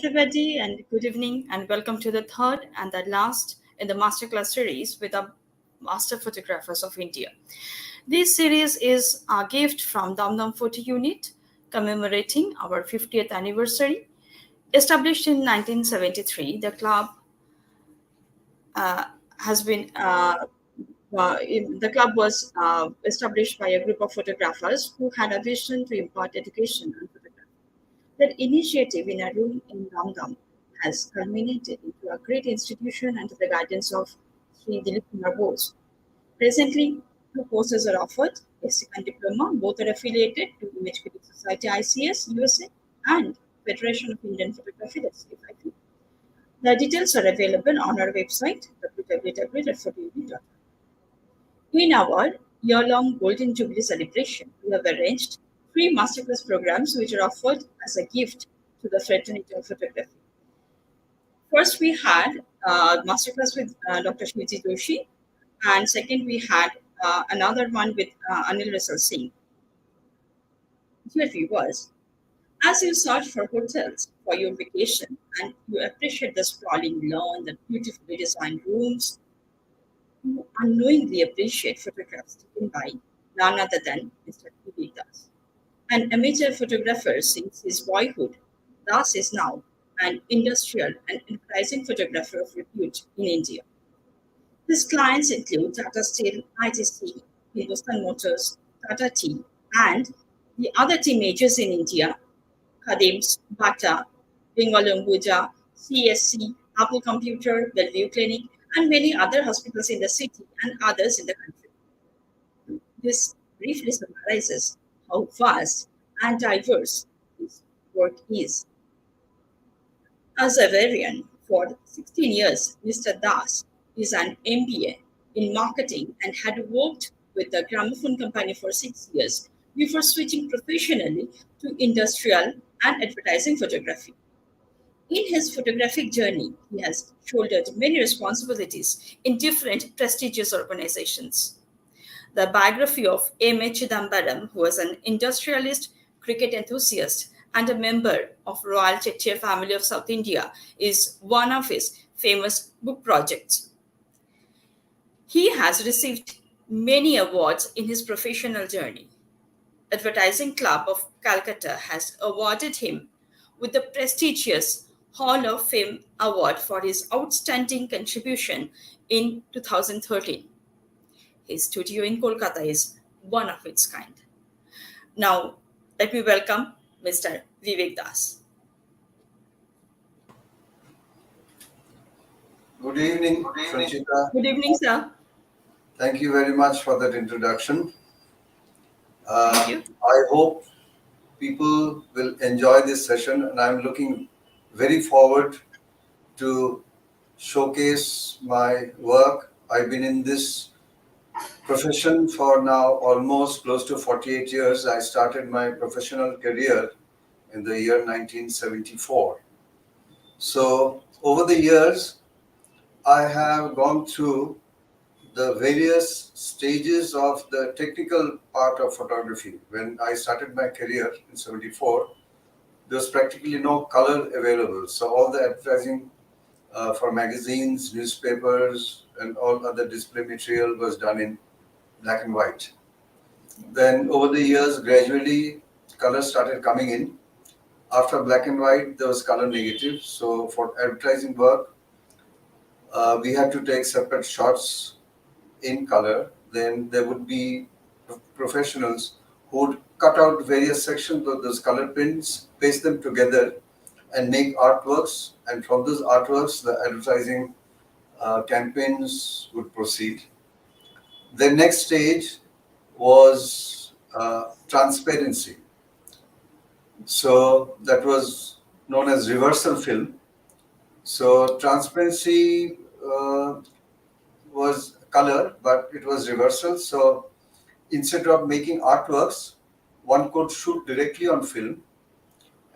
everybody, and good evening, and welcome to the third and the last in the masterclass series with the Master Photographers of India. This series is a gift from Dam Dam Photo Unit commemorating our 50th anniversary. Established in 1973, the club uh, has been the club was established by a group of photographers who had a vision to impart education and photography. That initiative in a room in Ramdam has culminated into a great institution under the guidance of Sri Dilip Kumar Bose. Presently, two courses are offered, basic and diploma. Both are affiliated to Image Critic Society ICS USA and Federation of Indian Photography, that's FIP. The details are available on our website www.photography.com. In our year-long Golden Jubilee celebration, we have arranged three masterclass programs which are offered as a gift to the fraternity of photography. First, we had masterclass with Dr. Shmiti Doshi, and second, we had another one with Anil Rasal Singh. Dear viewers, as you search for hotels for your vacation and you appreciate the sprawling lawn, the beautifully designed rooms, you unknowingly appreciate photographs taken by none other than Mr. Vivek Das. An amateur photographer since his boyhood, Das is now an industrial and enterprising photographer of repute in India. His clients include Tata Steel, ITC, Hindustan Motors, Tata Tea, and the other tea majors in India, Khadims, Bata, Bengal Ambuja, CSC, Apple Computer, Bellevue Clinic, and many other hospitals in the city and others in the country. This briefly summarizes how vast and diverse his work is. As a Bavarian for 16 years, Mr. Das is an MBA in marketing and had worked with the gramophone company for 6 years before switching professionally to industrial and advertising photography. In his photographic journey, he has shouldered many responsibilities in different prestigious organizations. The biography of M. A. Chidambaram, who was an industrialist, cricket enthusiast, and a member of Royal Chettiar family of South India, is one of his famous book projects. He has received many awards in his professional journey. Advertising Club of Calcutta has awarded him with the prestigious Hall of Fame Award for his outstanding contribution in 2013. His studio in Kolkata is one of its kind. Now, let me welcome Mr. Vivek Das. Good evening, Sanchita. Good evening, sir. Thank you very much for that introduction. Thank you. I hope people will enjoy this session, and I'm looking very forward to showcase my work. I've been in this profession for now almost close to 48 years. I started my professional career in the year 1974. So over the years, I have gone through the various stages of the technical part of photography. When I started my career in 74, there was practically no color available. So all the advertising for magazines, newspapers, and all other display material was done in black and white. Then over the years, gradually, color started coming in. After black and white, there was color negative. So for advertising work, we had to take separate shots in color. Then there would be professionals who would cut out various sections of those color prints, paste them together, and make artworks. And from those artworks, the advertising campaigns would proceed. The next stage was transparency. So that was known as reversal film. So transparency was color, but it was reversal. So instead of making artworks, one could shoot directly on film,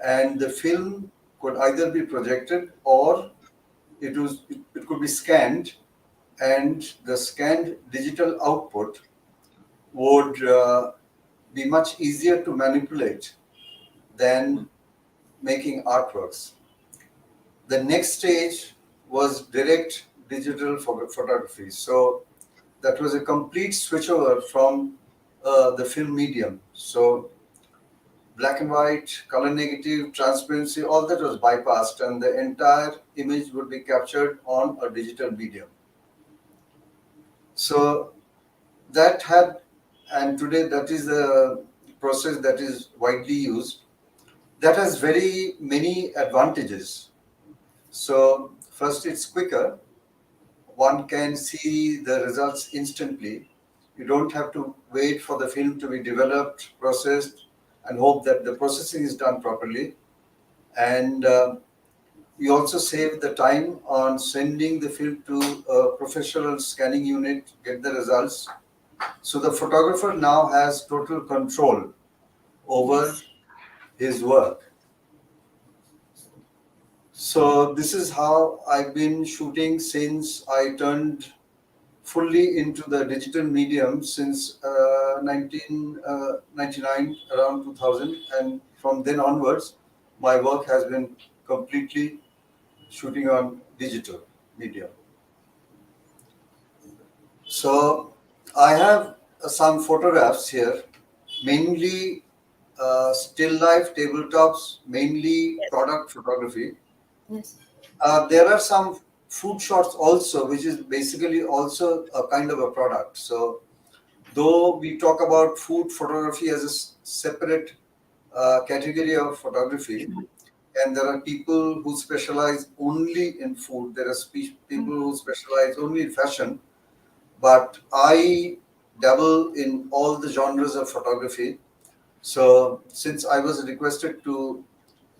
and the film could either be projected or it could be scanned, and the scanned digital output would be much easier to manipulate than making artworks. The next stage was direct digital photography. So that was a complete switchover from the film medium. So black and white, color negative, transparency, all that was bypassed, and the entire image would be captured on a digital medium. So that had, and today that is the process that is widely used. That has very many advantages. So first, it's quicker. One can see the results instantly. You don't have to wait for the film to be developed, processed, and hope that the processing is done properly. And we also save the time on sending the film to a professional scanning unit, get the results. So the photographer now has total control over Yes. his work. So this is how I've been shooting since I turned fully into the digital medium since 1999, around 2000. And from then onwards, my work has been completely shooting on digital medium. So I have some photographs here, mainly still life, tabletops, mainly Yes. product photography. Yes. There are some food shots also, which is basically also a kind of a product. So though we talk about food photography as a separate category of photography, and there are people who specialize only in food, there are people who specialize only in fashion, but I dabble in all the genres of photography. So since I was requested to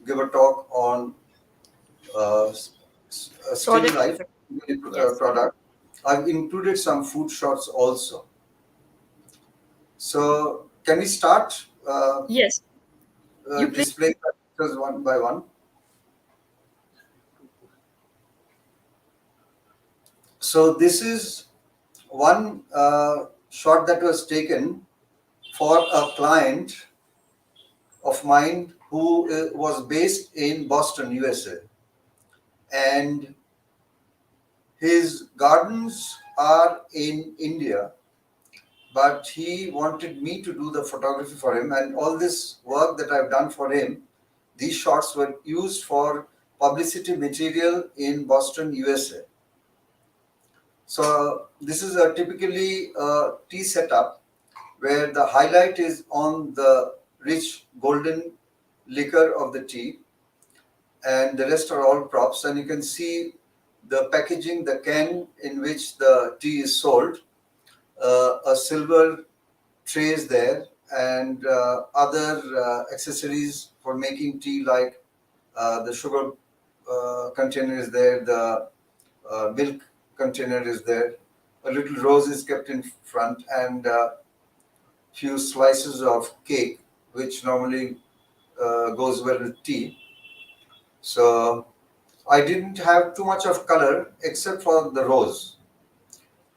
give a talk on uh, still Product life photography. Yes. product, I've included some food shots also. So can we start Yes. You please. displaying the pictures one by one? So this is one shot that was taken for a client of mine who was based in Boston, USA. And his gardens are in India, but he wanted me to do the photography for him. And all this work that I've done for him, these shots were used for publicity material in Boston, USA. So this is a typically tea setup where the highlight is on the rich golden liquor of the tea, and the rest are all props. And you can see the packaging, the can in which the tea is sold, a silver tray is there, and other accessories for making tea, like the sugar container is there, the milk container is there, a little rose is kept in front, and few slices of cake, which normally goes well with tea. So I didn't have too much of color except for the rose.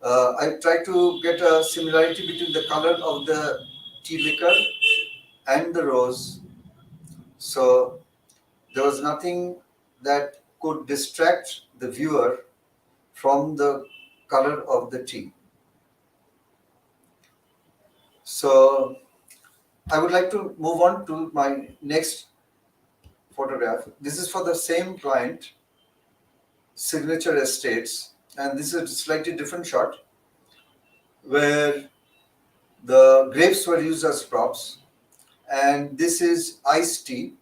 I tried to get a similarity between the color of the tea liquor and the rose. So there was nothing that could distract the viewer from the color of the tea. So I would like to move on to my next photograph. This is for the same client, Signature Estates, and this is a slightly different shot where the grapes were used as props, and this is iced tea.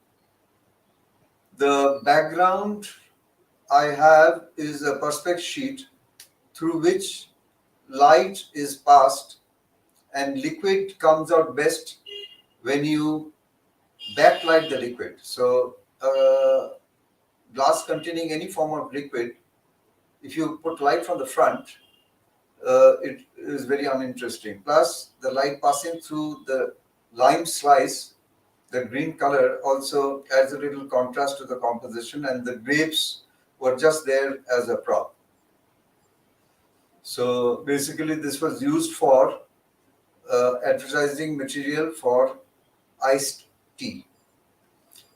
The background I have is a perspex sheet through which light is passed, and liquid comes out best when you backlight the liquid. So glass containing any form of liquid, if you put light from the front, it is very uninteresting. Plus, the light passing through the lime slice, the green color, also adds a little contrast to the composition, and the grapes were just there as a prop. So basically, this was used for advertising material for iced tea.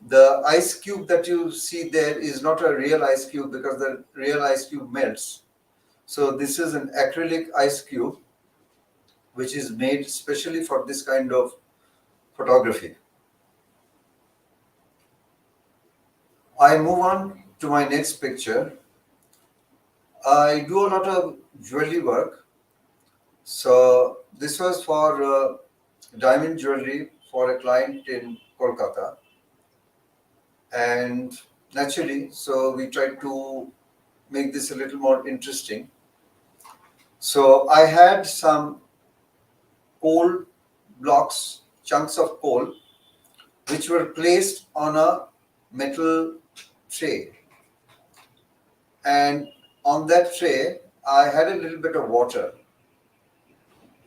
The ice cube that you see there is not a real ice cube because the real ice cube melts. So this is an acrylic ice cube which is made specially for this kind of photography. I move on to my next picture. I do a lot of jewelry work. So this was for diamond jewelry for a client in Kolkata. And naturally, so we tried to make this a little more interesting. So I had some coal blocks, chunks of coal, which were placed on a metal tray. And on that tray, I had a little bit of water.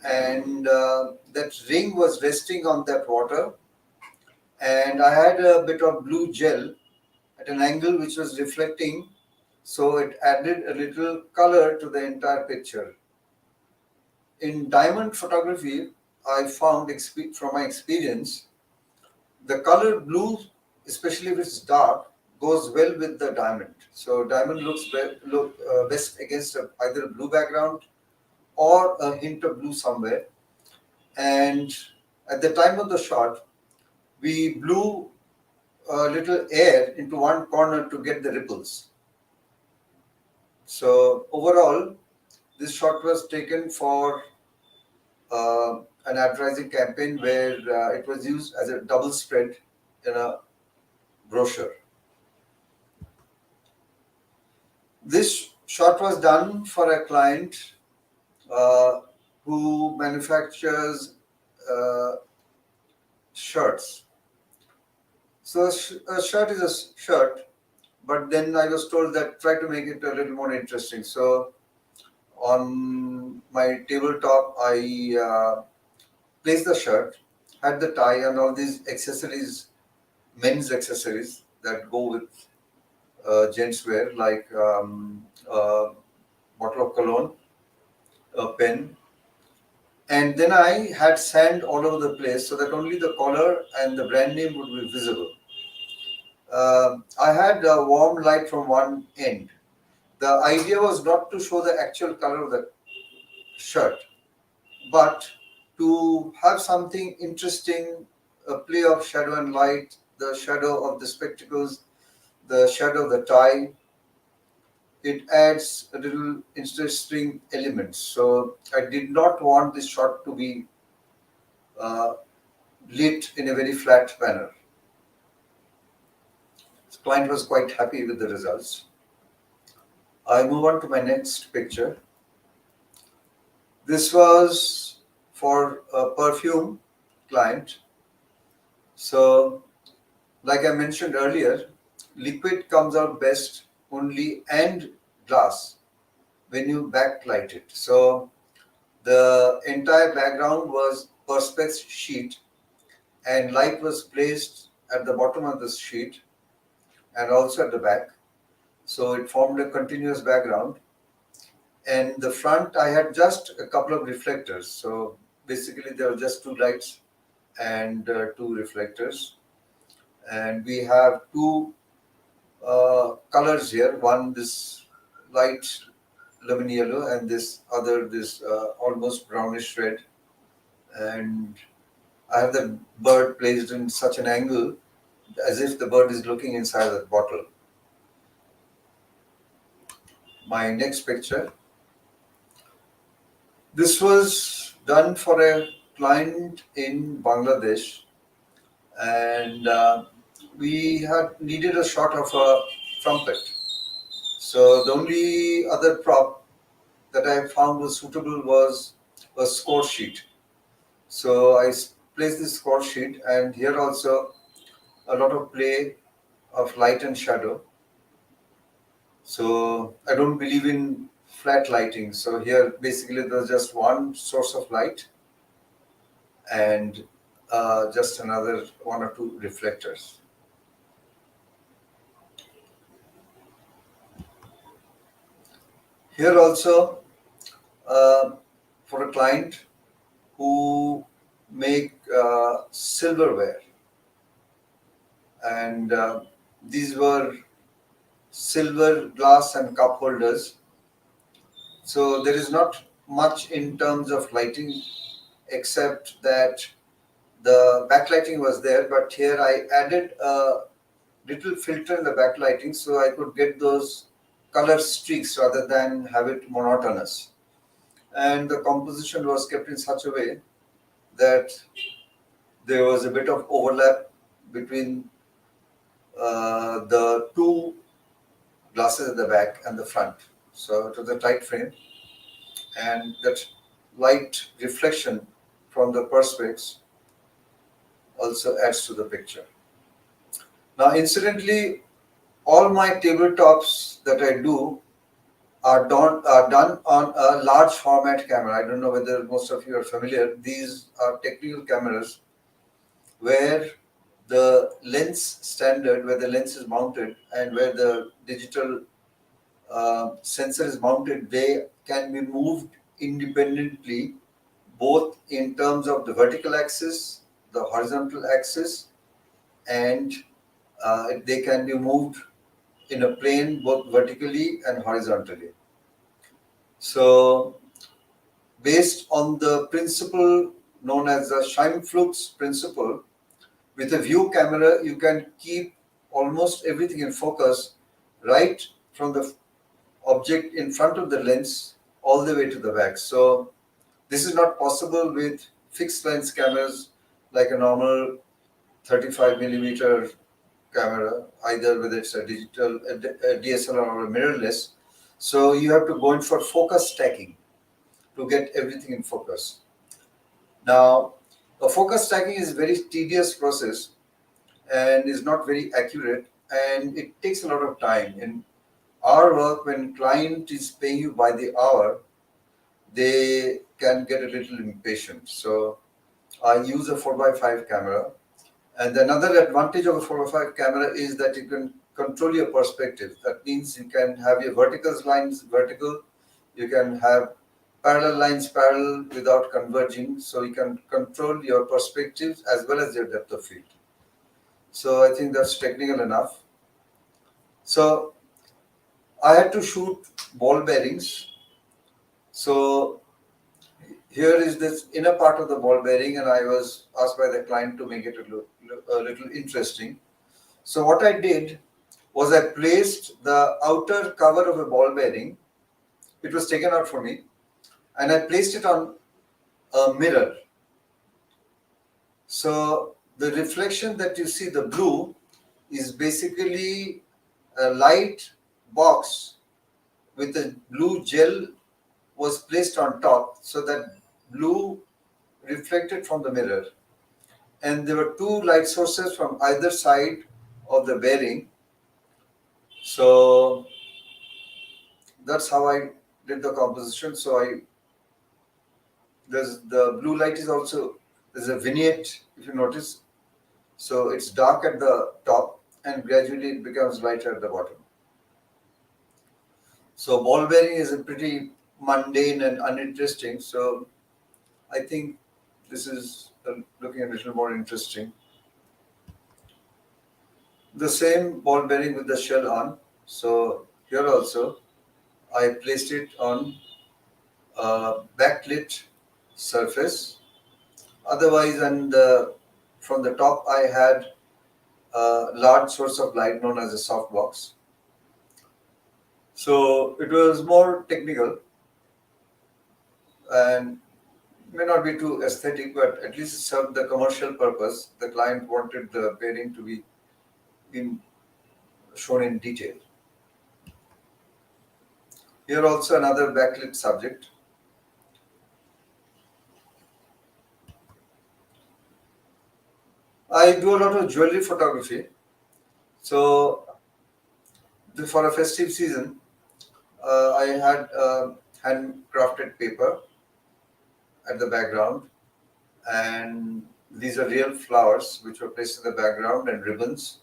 And that ring was resting on that water. And I had a bit of blue gel at an angle which was reflecting. So it added a little color to the entire picture. In diamond photography, I found from my experience, the color blue, especially if it's dark, goes well with the diamond. So diamond looks best against either a blue background or a hint of blue somewhere. And at the time of the shot, we blew a little air into one corner to get the ripples. So overall, this shot was taken for an advertising campaign where it was used as a double spread in a brochure. This shot was done for a client who manufactures shirts. So a shirt is a shirt, but then I was told that try to make it a little more interesting. So on my tabletop, I placed the shirt, had the tie, and all these accessories, men's accessories that go with gents wear, like a bottle of cologne, a pen, and then I had sand all over the place so that only the collar and the brand name would be visible. I had a warm light from one end. The idea was not to show the actual color of the shirt, but to have something interesting, a play of shadow and light, the shadow of the spectacles, the shadow of the tie. It adds a little interesting element. So I did not want this shot to be uh, lit in a very flat manner. The client was quite happy with the results. I move on to my next picture. This was for a perfume client. So, like I mentioned earlier, liquid comes out best only and glass when you backlight it. So, the entire background was perspex sheet and light was placed at the bottom of the sheet and also at the back. So it formed a continuous background. And the front, I had just a couple of reflectors. So basically, there were just two lights and two reflectors. And we have two colors here. One, this light lemon yellow, and this other, this almost brownish red. And I have the bird placed in such an angle as if the bird is looking inside the bottle. My next picture. This was done for a client in Bangladesh, and we had needed a shot of a trumpet. So the only other prop that I found was suitable was a score sheet. So I placed this score sheet, and here also a lot of play of light and shadow. So I don't believe in flat lighting. So here basically there's just one source of light and just another one or two reflectors. Here also for a client who make silverware. and these were silver glass and cup holders. So there is not much in terms of lighting, except that the backlighting was there, but here I added a little filter in the backlighting so I could get those color streaks rather than have it monotonous. And the composition was kept in such a way that there was a bit of overlap between the two glasses at the back and the front. So it was a tight frame, and that light reflection from the perspex also adds to the picture. Now, incidentally, all my tabletops that I do are done on a large format camera. I don't know whether most of you are familiar. These are technical cameras where the lens standard, where the lens is mounted, and where the digital sensor is mounted, they can be moved independently, both in terms of the vertical axis, the horizontal axis, and they can be moved in a plane both vertically and horizontally. So, based on the principle known as the Scheimpflug's principle, with a view camera, you can keep almost everything in focus right from the object in front of the lens all the way to the back. So, this is not possible with fixed lens cameras like a normal 35 millimeter camera, either whether it's a digital a DSLR or a mirrorless. So, you have to go in for focus stacking to get everything in focus. Now, a focus stacking is a very tedious process and is not very accurate, and it takes a lot of time. In our work, when client is paying you by the hour, they can get a little impatient. So I use a 4x5 camera, and another advantage of a 4x5 camera is that you can control your perspective. That means you can have your vertical lines vertical, you can have parallel lines parallel without converging, so you can control your perspectives as well as your depth of field. So I think that's technical enough. So I had to shoot ball bearings. So here is this inner part of the ball bearing, and I was asked by the client to make it a little interesting. So what I did was I placed the outer cover of a ball bearing. It was taken out for me, and I placed it on a mirror. So the reflection that you see, the blue, is basically a light box with a blue gel was placed on top, so that blue reflected from the mirror. And there were two light sources from either side of the bearing. So that's how I did the composition. So there's the blue light is also, there's a vignette if you notice. So it's dark at the top and gradually it becomes lighter at the bottom. So ball bearing is a pretty mundane and uninteresting. So I think this is looking a little more interesting. The same ball bearing with the shell on. So here also I placed it on a backlit surface. Otherwise, from the top I had a large source of light known as a softbox. So it was more technical and may not be too aesthetic, but at least it served the commercial purpose. The client wanted the bearing to be shown in detail. Here also another backlit subject. I do a lot of jewelry photography. So for a festive season, I had handcrafted paper at the background, and these are real flowers which were placed in the background, and ribbons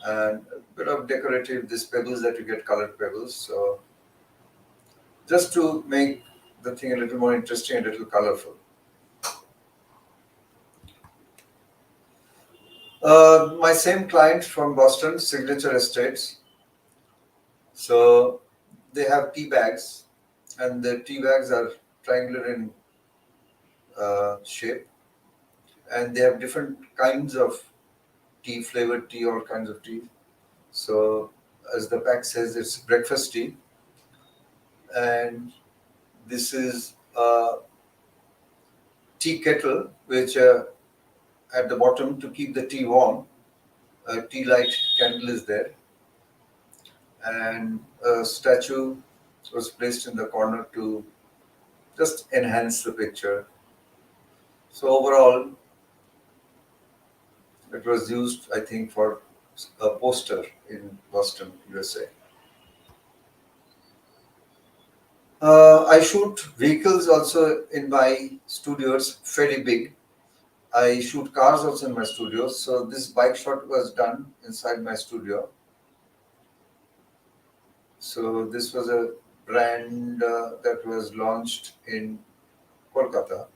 and a bit of decorative, these pebbles that you get, colored pebbles. So just to make the thing a little more interesting, a little colorful. My same client from Boston, Signature Estates. So they have tea bags, and the tea bags are triangular in shape, and they have different kinds of tea, flavored tea, all kinds of tea. So, as the pack says, it's breakfast tea, and this is a tea kettle, which at the bottom to keep the tea warm. A tea light candle is there, and a statue was placed in the corner to just enhance the picture. So overall, it was used, I think, for a poster in Boston, USA. I shoot vehicles also in my studios, fairly big. I shoot cars also in my studio. So this bike shot was done inside my studio. So this was a brand that was launched in Kolkata.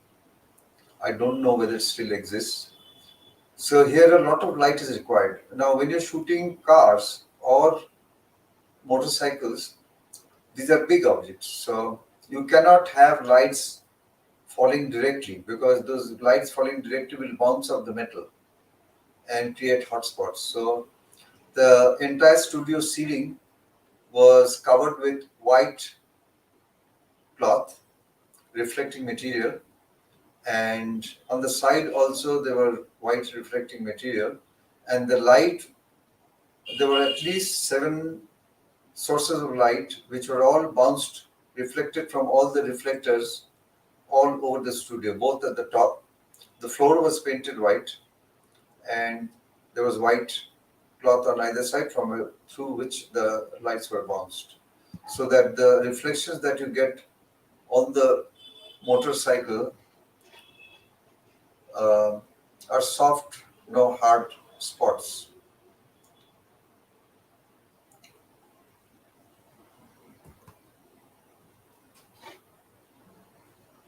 I don't know whether it still exists. So here a lot of light is required. Now when you're shooting cars or motorcycles, these are big objects. So you cannot have lights falling directly because those lights falling directly will bounce off the metal and create hotspots. So the entire studio ceiling was covered with white cloth, reflecting material, and on the side also there were white reflecting material, and the light, there were at least 7 sources of light which were all bounced, reflected from all the reflectors all over the studio, both at the top. The floor was painted white, and there was white cloth on either side through which the lights were bounced, so that the reflections that you get on the motorcycle uh, are soft, no hard spots.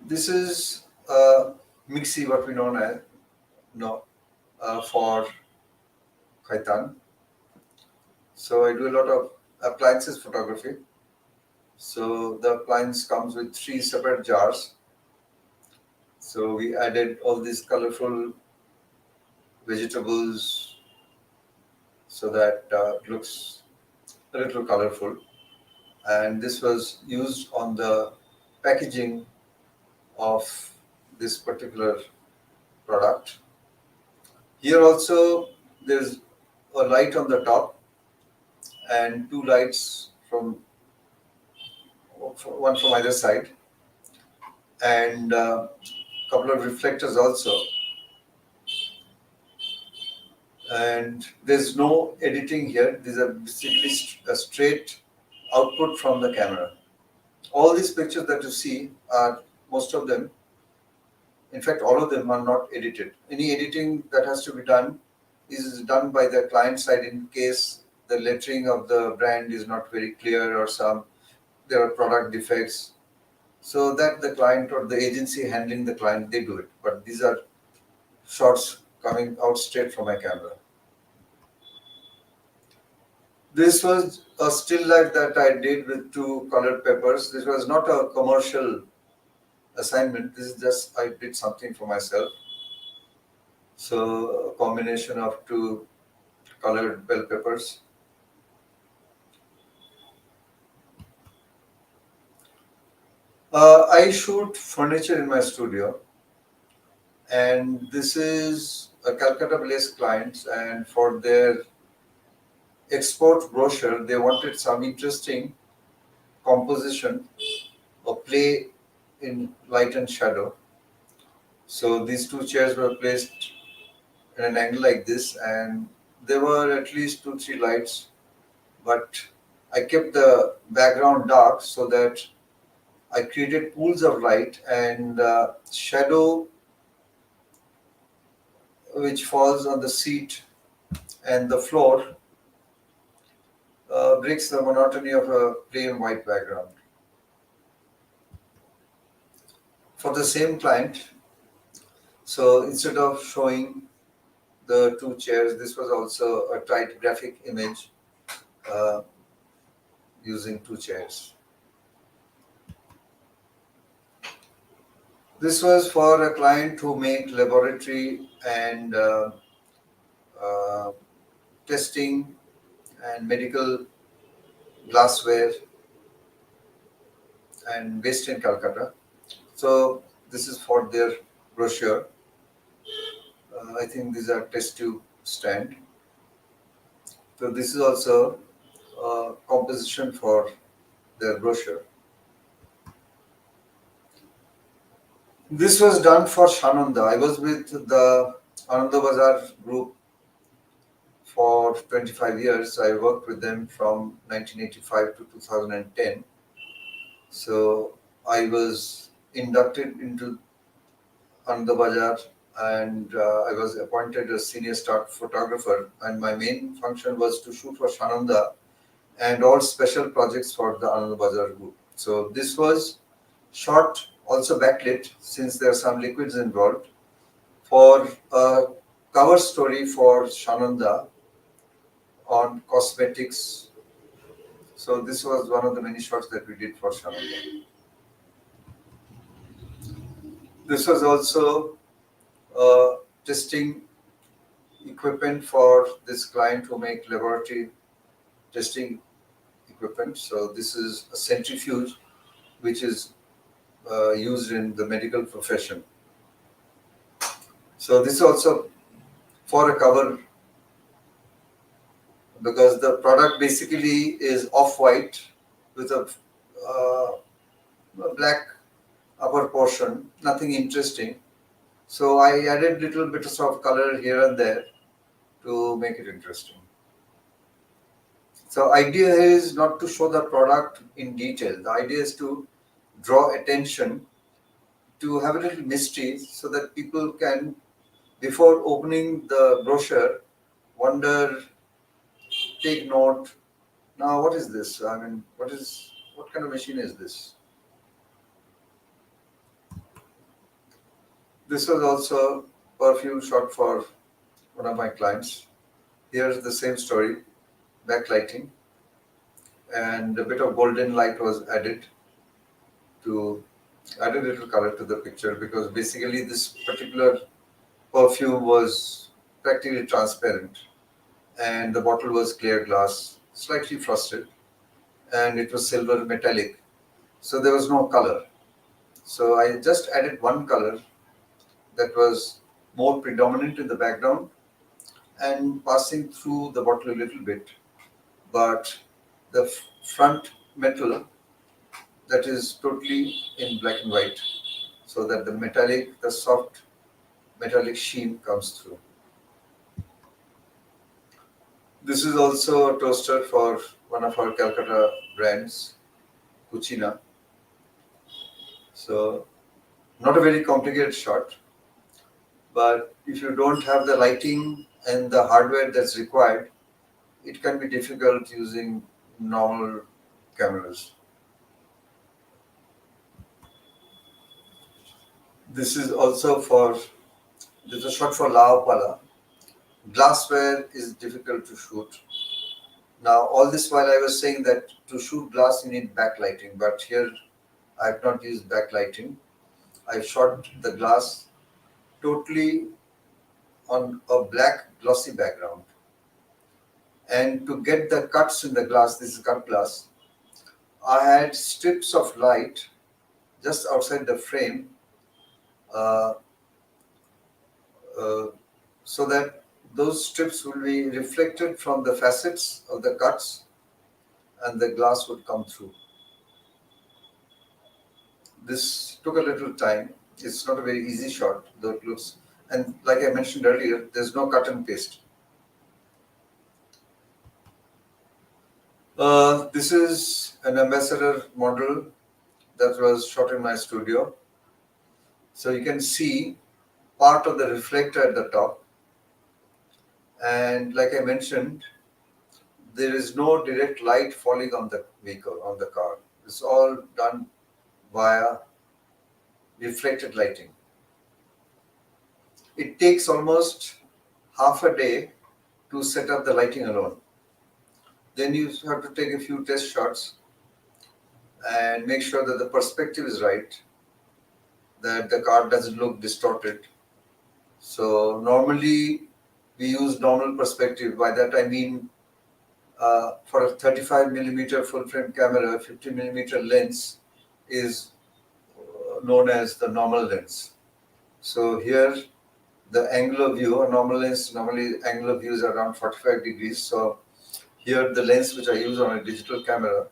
This is mixie, what we know for Khaitan. So I do a lot of appliances photography. So the appliance comes with 3 separate jars. So we added all these colorful vegetables so that it looks a little colorful. And this was used on the packaging of this particular product. Here also there's a light on the top and 2 lights from one from either side, and a couple of reflectors also. And there's no editing here. These are basically a straight output from the camera. All these pictures that you see are, most of them, in fact all of them, are not edited. Any editing that has to be done is done by the client side in case the lettering of the brand is not very clear, or there are product defects. So that the client or the agency handling the client, they do it. But these are shots coming out straight from my camera. This was a still life that I did with 2 colored peppers. This was not a commercial assignment. This is just I did something for myself. So a combination of 2 colored bell peppers. I shoot furniture in my studio, and this is a Calcutta-based client, and for their export brochure, they wanted some interesting composition or play in light and shadow. So these 2 chairs were placed in an angle like this, and there were at least 2-3 lights, but I kept the background dark so that I created pools of light, and shadow which falls on the seat and the floor breaks the monotony of a plain white background. For the same client, so instead of showing the two chairs. This was also a tight graphic image uh, using two chairs. This was for a client who made laboratory and uh, testing and medical glassware and based in Calcutta. So this is for their brochure. I think these are test tube stand. So this is also composition for their brochure. This was done for Shananda. I was with the Ananda Bazar group for 25 years. I worked with them from 1985 to 2010. So I was inducted into Ananda Bazar and I was appointed as senior staff photographer. And my main function was to shoot for Shananda and all special projects for the Ananda Bazar group. So this was shot also backlit since there are some liquids involved for a cover story for Shananda on cosmetics. So this was one of the many shots that we did for Shananda. This was also testing equipment for this client who make laboratory testing equipment. So this is a centrifuge which is used in the medical profession. So this is also for a cover because the product basically is off-white with a black upper portion, nothing interesting. So I added little bits of color here and there to make it interesting. So idea is not to show the product in detail. The idea is to draw attention, to have a little mystery so that people can, before opening the brochure, wonder, take note. Now, what is this? I mean, what kind of machine is this? This was also perfume shot for one of my clients. Here's the same story, backlighting, and a bit of golden light was added to add a little color to the picture because basically this particular perfume was practically transparent and the bottle was clear glass, slightly frosted, and it was silver metallic. So there was no color. So I just added one color that was more predominant in the background and passing through the bottle a little bit. But the front metal that is totally in black and white so that the soft metallic sheen comes through. This is also a toaster for one of our Calcutta brands, Cucina. So not a very complicated shot, but if you don't have the lighting and the hardware that's required, it can be difficult using normal cameras. This is a shot for Laopala. Glassware is difficult to shoot. Now, all this while I was saying that to shoot glass you need backlighting, but here I have not used backlighting. I shot the glass totally on a black glossy background. And to get the cuts in the glass, this is cut glass, I had strips of light just outside the frame uh, so that those strips will be reflected from the facets of the cuts and the glass would come through. This took a little time. It's not a very easy shot, though it looks. And like I mentioned earlier, there's no cut and paste. This is an ambassador model that was shot in my studio. So you can see part of the reflector at the top. And like I mentioned, there is no direct light falling on the vehicle, on the car. It's all done via reflected lighting. It takes almost half a day to set up the lighting alone. Then you have to take a few test shots and make sure that the perspective is right, that the car doesn't look distorted. So normally we use normal perspective. By that I mean for a 35 millimeter full frame camera, 50 millimeter lens is known as the normal lens. So here the angular view, a normal lens, normally angular view is around 45 degrees. So here the lens which I use on a digital camera,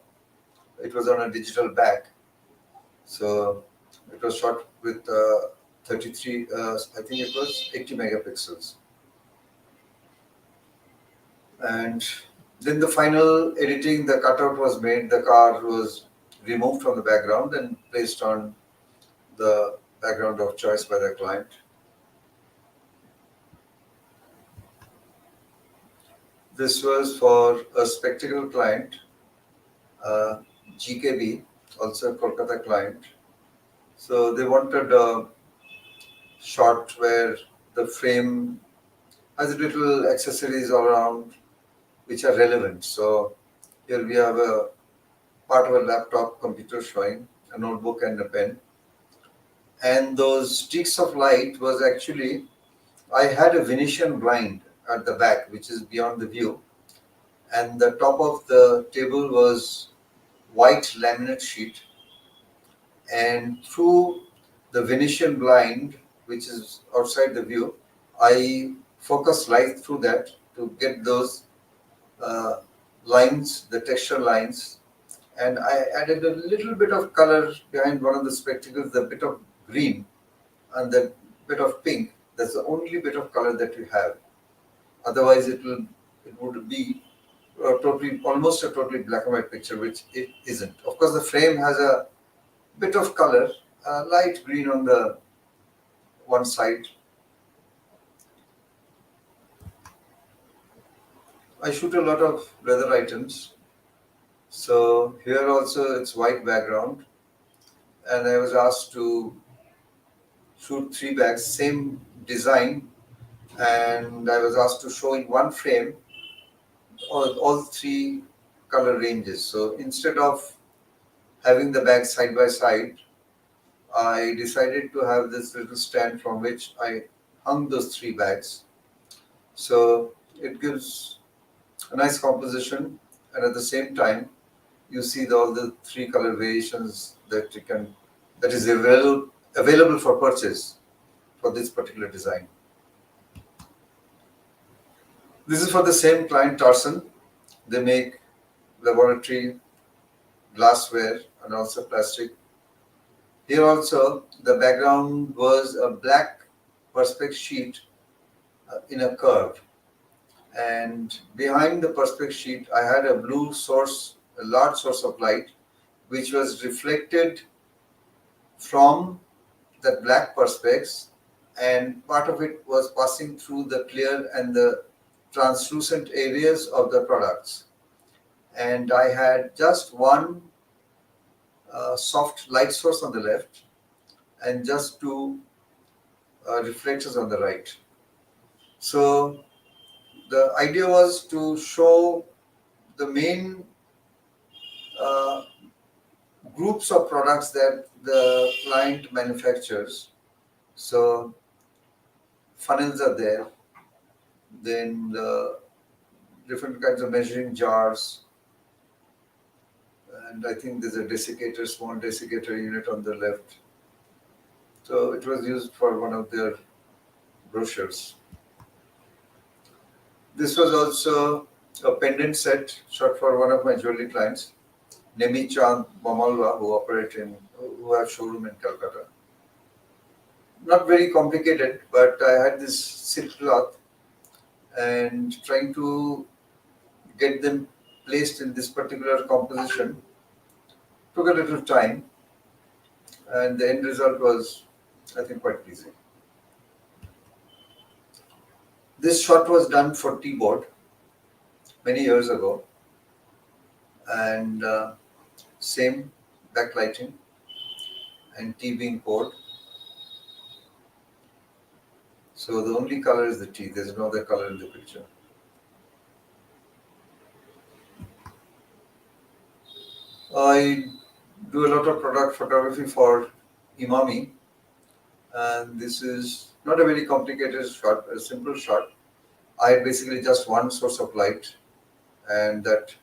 it was on a digital back. So it was shot with 33, I think it was 80 megapixels. And then the final editing, the cutout was made, the car was removed from the background and placed on the background of choice by the client. This was for a spectacle client, GKB, also a Kolkata client. So they wanted a shot where the frame has little accessories all around which are relevant. So here we have a part of a laptop computer showing a notebook and a pen. And those streaks of light was actually, I had a Venetian blind at the back, which is beyond the view. And the top of the table was white laminate sheet. And through the Venetian blind, which is outside the view, I focused light through that to get those lines, the texture lines, and I added a little bit of color behind one of the spectacles, the bit of green and the bit of pink. That's the only bit of color that you have. Otherwise, it would be almost a totally black and white picture, which it isn't. Of course, the frame has a bit of color, light green on the one side. I shoot a lot of leather items. So here also it's white background, and I was asked to shoot 3 bags, same design, and I was asked to show in one frame all 3 color ranges. So instead of having the bags side by side, I decided to have this little stand from which I hung those 3 bags. So it gives a nice composition, and at the same time you see all the 3 color variations that is available for purchase for this particular design. This is for the same client, Tarson. They make laboratory glassware and also plastic. Here also the background was a black perspex sheet in a curve, and behind the perspex sheet I had a blue source, a large source of light, which was reflected from that black perspex, and part of it was passing through the clear and the translucent areas of the products. And I had just one soft light source on the left and just 2 reflectors on the right. So the idea was to show the main groups of products that the client manufactures. So funnels are there, then the different kinds of measuring jars, and I think there's a desiccator, small desiccator unit on the left. So it was used for one of their brochures. This was also a pendant set shot for one of my jewelry clients, Nemi Chand Mamalwa, who have showroom in Calcutta. Not very complicated, but I had this silk cloth and trying to get them placed in this particular composition took a little time, and the end result was, I think, quite pleasing. This shot was done for T-board many years ago, and same backlighting and T being poured. So the only color is the tea. There's no other color in the picture. I do a lot of product photography for Imami, and this is not a very complicated shot, a simple shot. I had basically just one source of light, and that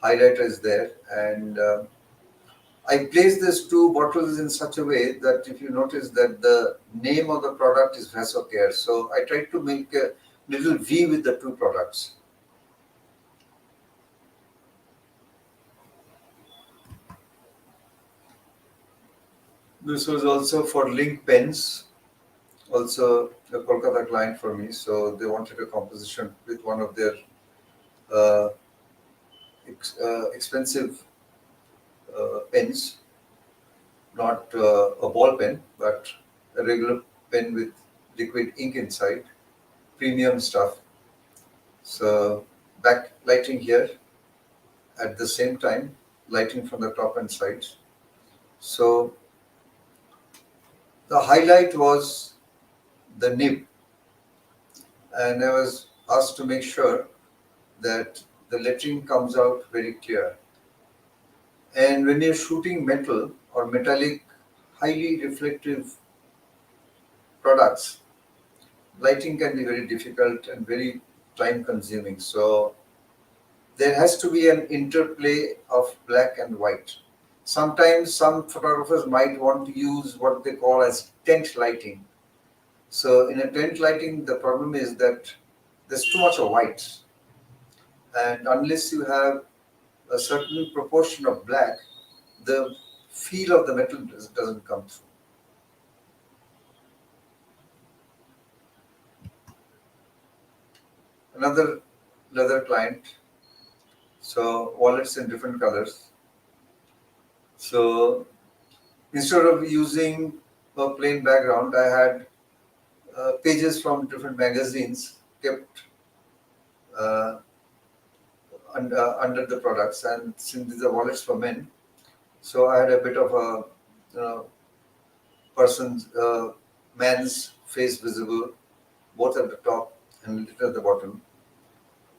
highlighter is there. And I placed these two bottles in such a way that if you notice that the name of the product is Vaso Care, so I tried to make a little V with the two products. This was also for Link Pens, also a Kolkata client for me. So they wanted a composition with one of their uh, expensive pens, not a ball pen, but a regular pen with liquid ink inside, premium stuff. So backlighting here at the same time, lighting from the top and sides. So the highlight was the nib, and I was asked to make sure that the lettering comes out very clear. And when you're shooting metal or metallic, highly reflective products, lighting can be very difficult and very time consuming. So there has to be an interplay of black and white. Sometimes some photographers might want to use what they call as tent lighting. So in a tent lighting, the problem is that there's too much of white. And unless you have a certain proportion of black, the feel of the metal doesn't come through. Another leather client, so wallets in different colors. So instead of using a plain background, I had pages from different magazines kept uh, under the products. And since these are wallets for men, so I had a bit of a person's man's face visible both at the top and a little at the bottom.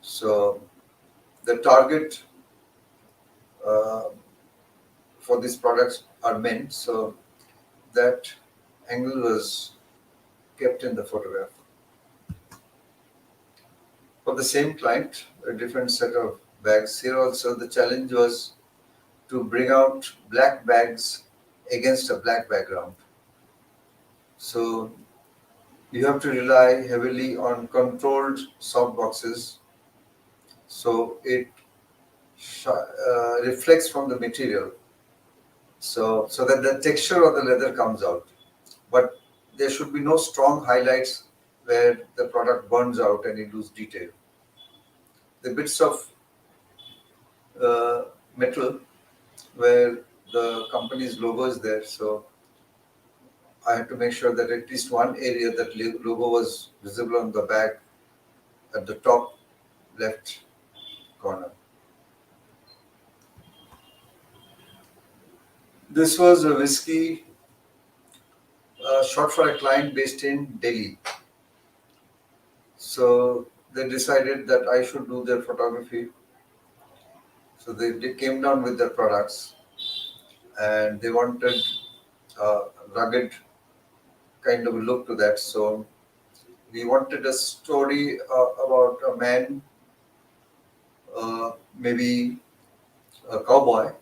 So the target uh, for these products are men, so that angle was kept in the photograph. For the same client, a different set of bags. Here also the challenge was to bring out black bags against a black background. So you have to rely heavily on controlled soft boxes, so it reflects from the material, so that the texture of the leather comes out. But there should be no strong highlights where the product burns out and you lose detail. The bits of uh, metal where the company's logo is there, so I had to make sure that at least one area that logo was visible on the bag at the top left corner. This was a whiskey shot for a client based in Delhi. So they decided that I should do their photography. So they came down with their products and they wanted a rugged kind of look to that. So we wanted a story about a man, maybe a cowboy.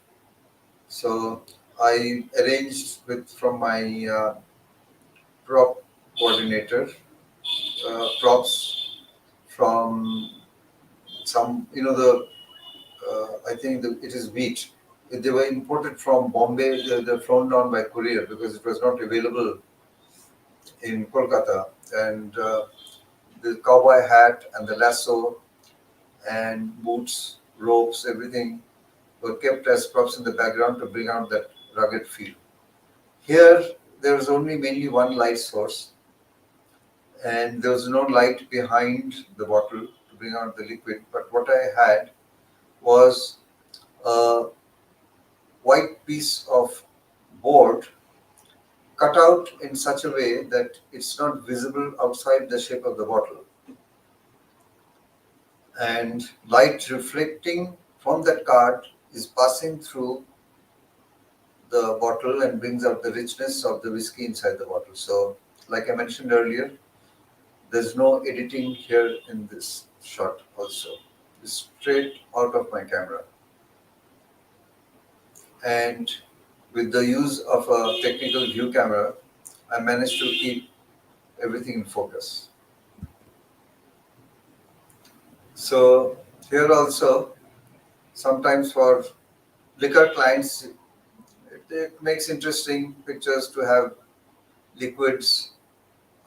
So I arranged with from my prop coordinator props from some, I think it is wheat. They were imported from Bombay. They're flown down by courier because it was not available in Kolkata. And the cowboy hat and the lasso and boots, ropes, everything were kept as props in the background to bring out that rugged feel. Here, there was only mainly one light source, and there was no light behind the bottle to bring out the liquid. But what I had was a white piece of board cut out in such a way that it's not visible outside the shape of the bottle. And light reflecting from that card is passing through the bottle and brings out the richness of the whiskey inside the bottle. So, like I mentioned earlier, there's no editing here in this shot also. It's straight out of my camera. And with the use of a technical view camera, I managed to keep everything in focus. So here also, sometimes for liquor clients, it makes interesting pictures to have liquids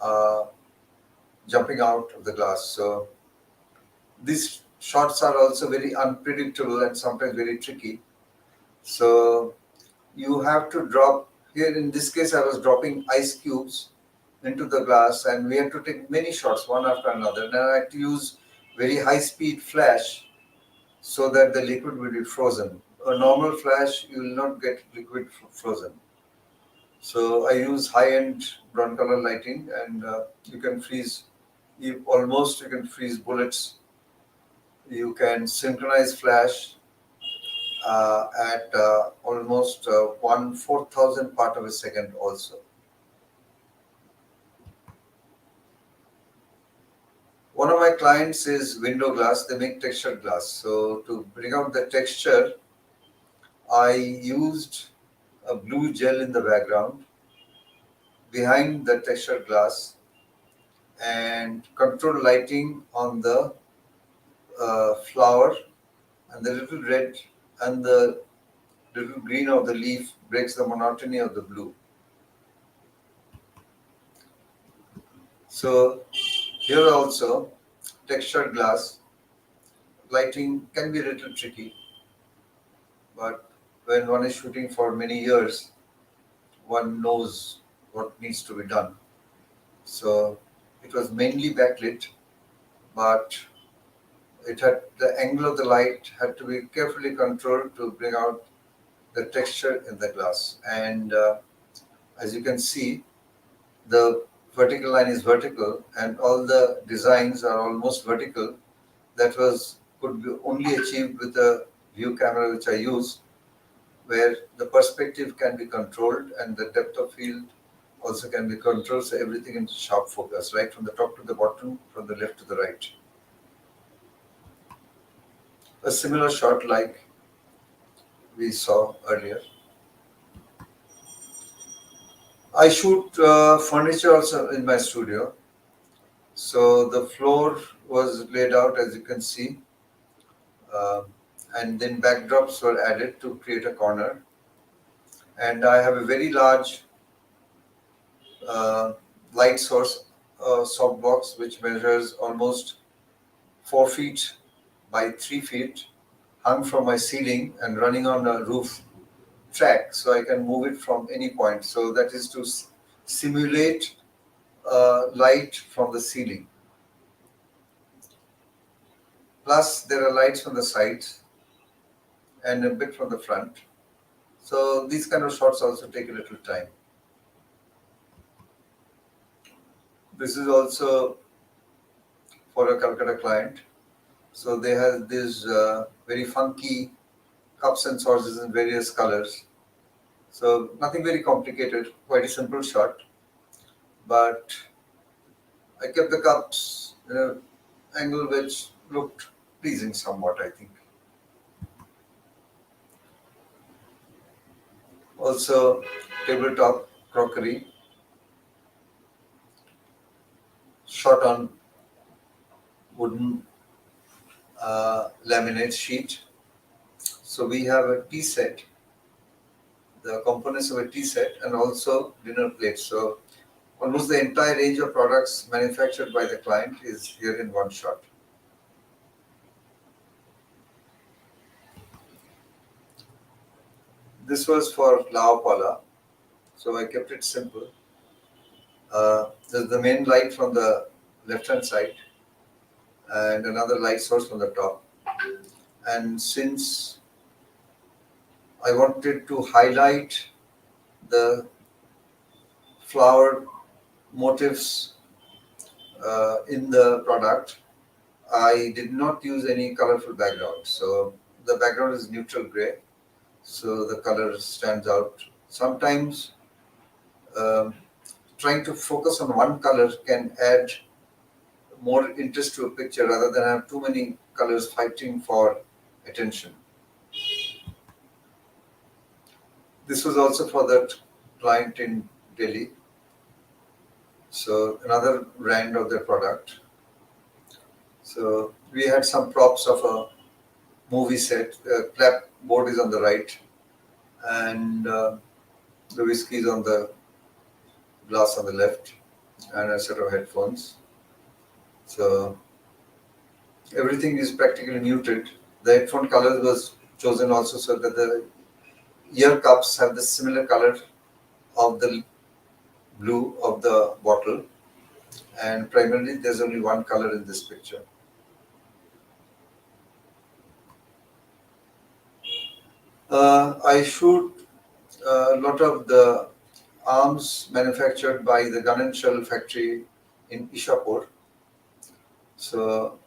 uh, jumping out of the glass. So these shots are also very unpredictable and sometimes very tricky. So you have to drop, here in this case I was dropping ice cubes into the glass and we had to take many shots one after another. And I had to use very high speed flash so that the liquid will be frozen. A normal flash you will not get liquid frozen. So I use high-end brown color lighting and you can freeze, you can freeze bullets. You can synchronize flash at almost 1/4000 part of a second also. One of my clients is window glass. They make textured glass. So to bring out the texture, I used a blue gel in the background behind the textured glass and control lighting on the flower, and the little red and the little green of the leaf breaks the monotony of the blue. So here also, textured glass lighting can be a little tricky, but when one is shooting for many years, one knows what needs to be done. So it was mainly backlit, but it had the angle of the light had to be carefully controlled to bring out the texture in the glass. And as you can see, the vertical line is vertical, and all the designs are almost vertical. That was could be only achieved with the view camera which I use, where the perspective can be controlled and the depth of field also can be controlled, so everything in sharp focus, right from the top to the bottom, from the left to the right. A similar shot like we saw earlier. I shoot furniture also in my studio. So the floor was laid out as you can see, uh, and then backdrops were added to create a corner. And I have a very large uh, light source softbox which measures almost 4 feet by 3 feet, hung from my ceiling and running on a roof track, so I can move it from any point. So that is to simulate light from the ceiling. Plus, there are lights from the sides and a bit from the front. So these kind of shots also take a little time. This is also for a Calcutta client. So they have these very funky cups and saucers in various colors. So nothing very complicated, quite a simple shot. But I kept the cups in an angle which looked pleasing somewhat, I think. Also, tabletop crockery shot on wooden laminate sheet. So we have a tea set, the components of a tea set, and also dinner plates. So almost the entire range of products manufactured by the client is here in one shot. This was for Lao Pala, so I kept it simple. There's the main light from the left hand side and another light source from the top. And since I wanted to highlight the flower motifs in the product. I did not use any colorful background. So the background is neutral gray. So the color stands out. Sometimes um trying to focus on one color can add more interest to a picture rather than have too many colors fighting for attention. This was also for that client in Delhi. So another brand of their product. So we had some props of a movie set. The clapboard is on the right, and the whiskey is on the glass on the left, and a set of headphones. So everything is practically muted. The headphone color was chosen also so that the ear cups have the similar color of the blue of the bottle, and primarily there's only one color in this picture. I shoot a lot of the arms manufactured by the gun and shell factory in Ishapur. So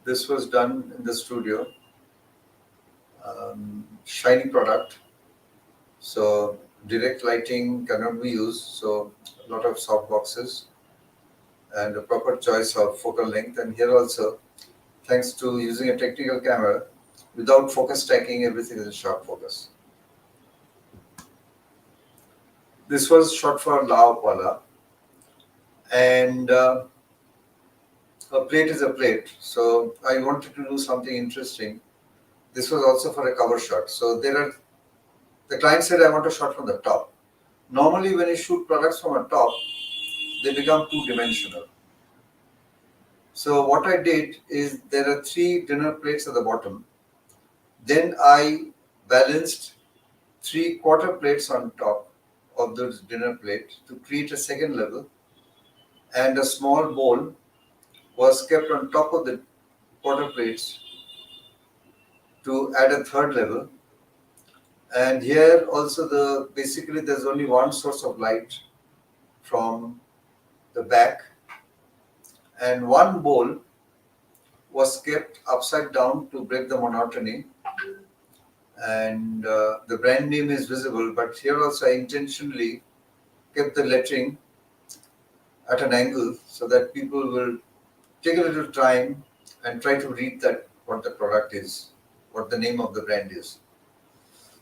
this was done in the studio. Shiny product. So direct lighting cannot be used. So a lot of soft boxes and a proper choice of focal length. And here also, thanks to using a technical camera, without focus stacking, everything is in sharp focus. This was shot for Laopala, and a plate is a plate. So I wanted to do something interesting. This was also for a cover shot. So the client said, I want a shot from the top. Normally, when you shoot products from a top, they become two-dimensional. So what I did is there are 3 dinner plates at the bottom. Then I balanced 3 quarter plates on top of those dinner plates to create a second level, and a small bowl was kept on top of the quarter plates to add a third level. And here also basically there's only one source of light from the back, and one bowl was kept upside down to break the monotony, and the brand name is visible, but here also I intentionally kept the lettering at an angle so that people will take a little time and try to read that what the product is, what the name of the brand is.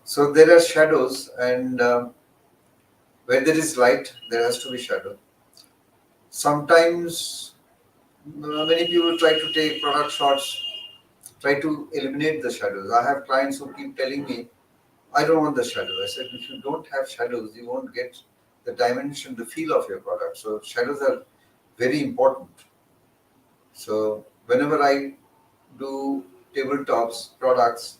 So there are shadows, and where there is light, there has to be shadow. Sometimes many people try to take product shots, try to eliminate the shadows. I have clients who keep telling me, I don't want the shadow. I said, if you don't have shadows, you won't get the dimension, the feel of your product. So shadows are very important. So whenever I do tabletops products,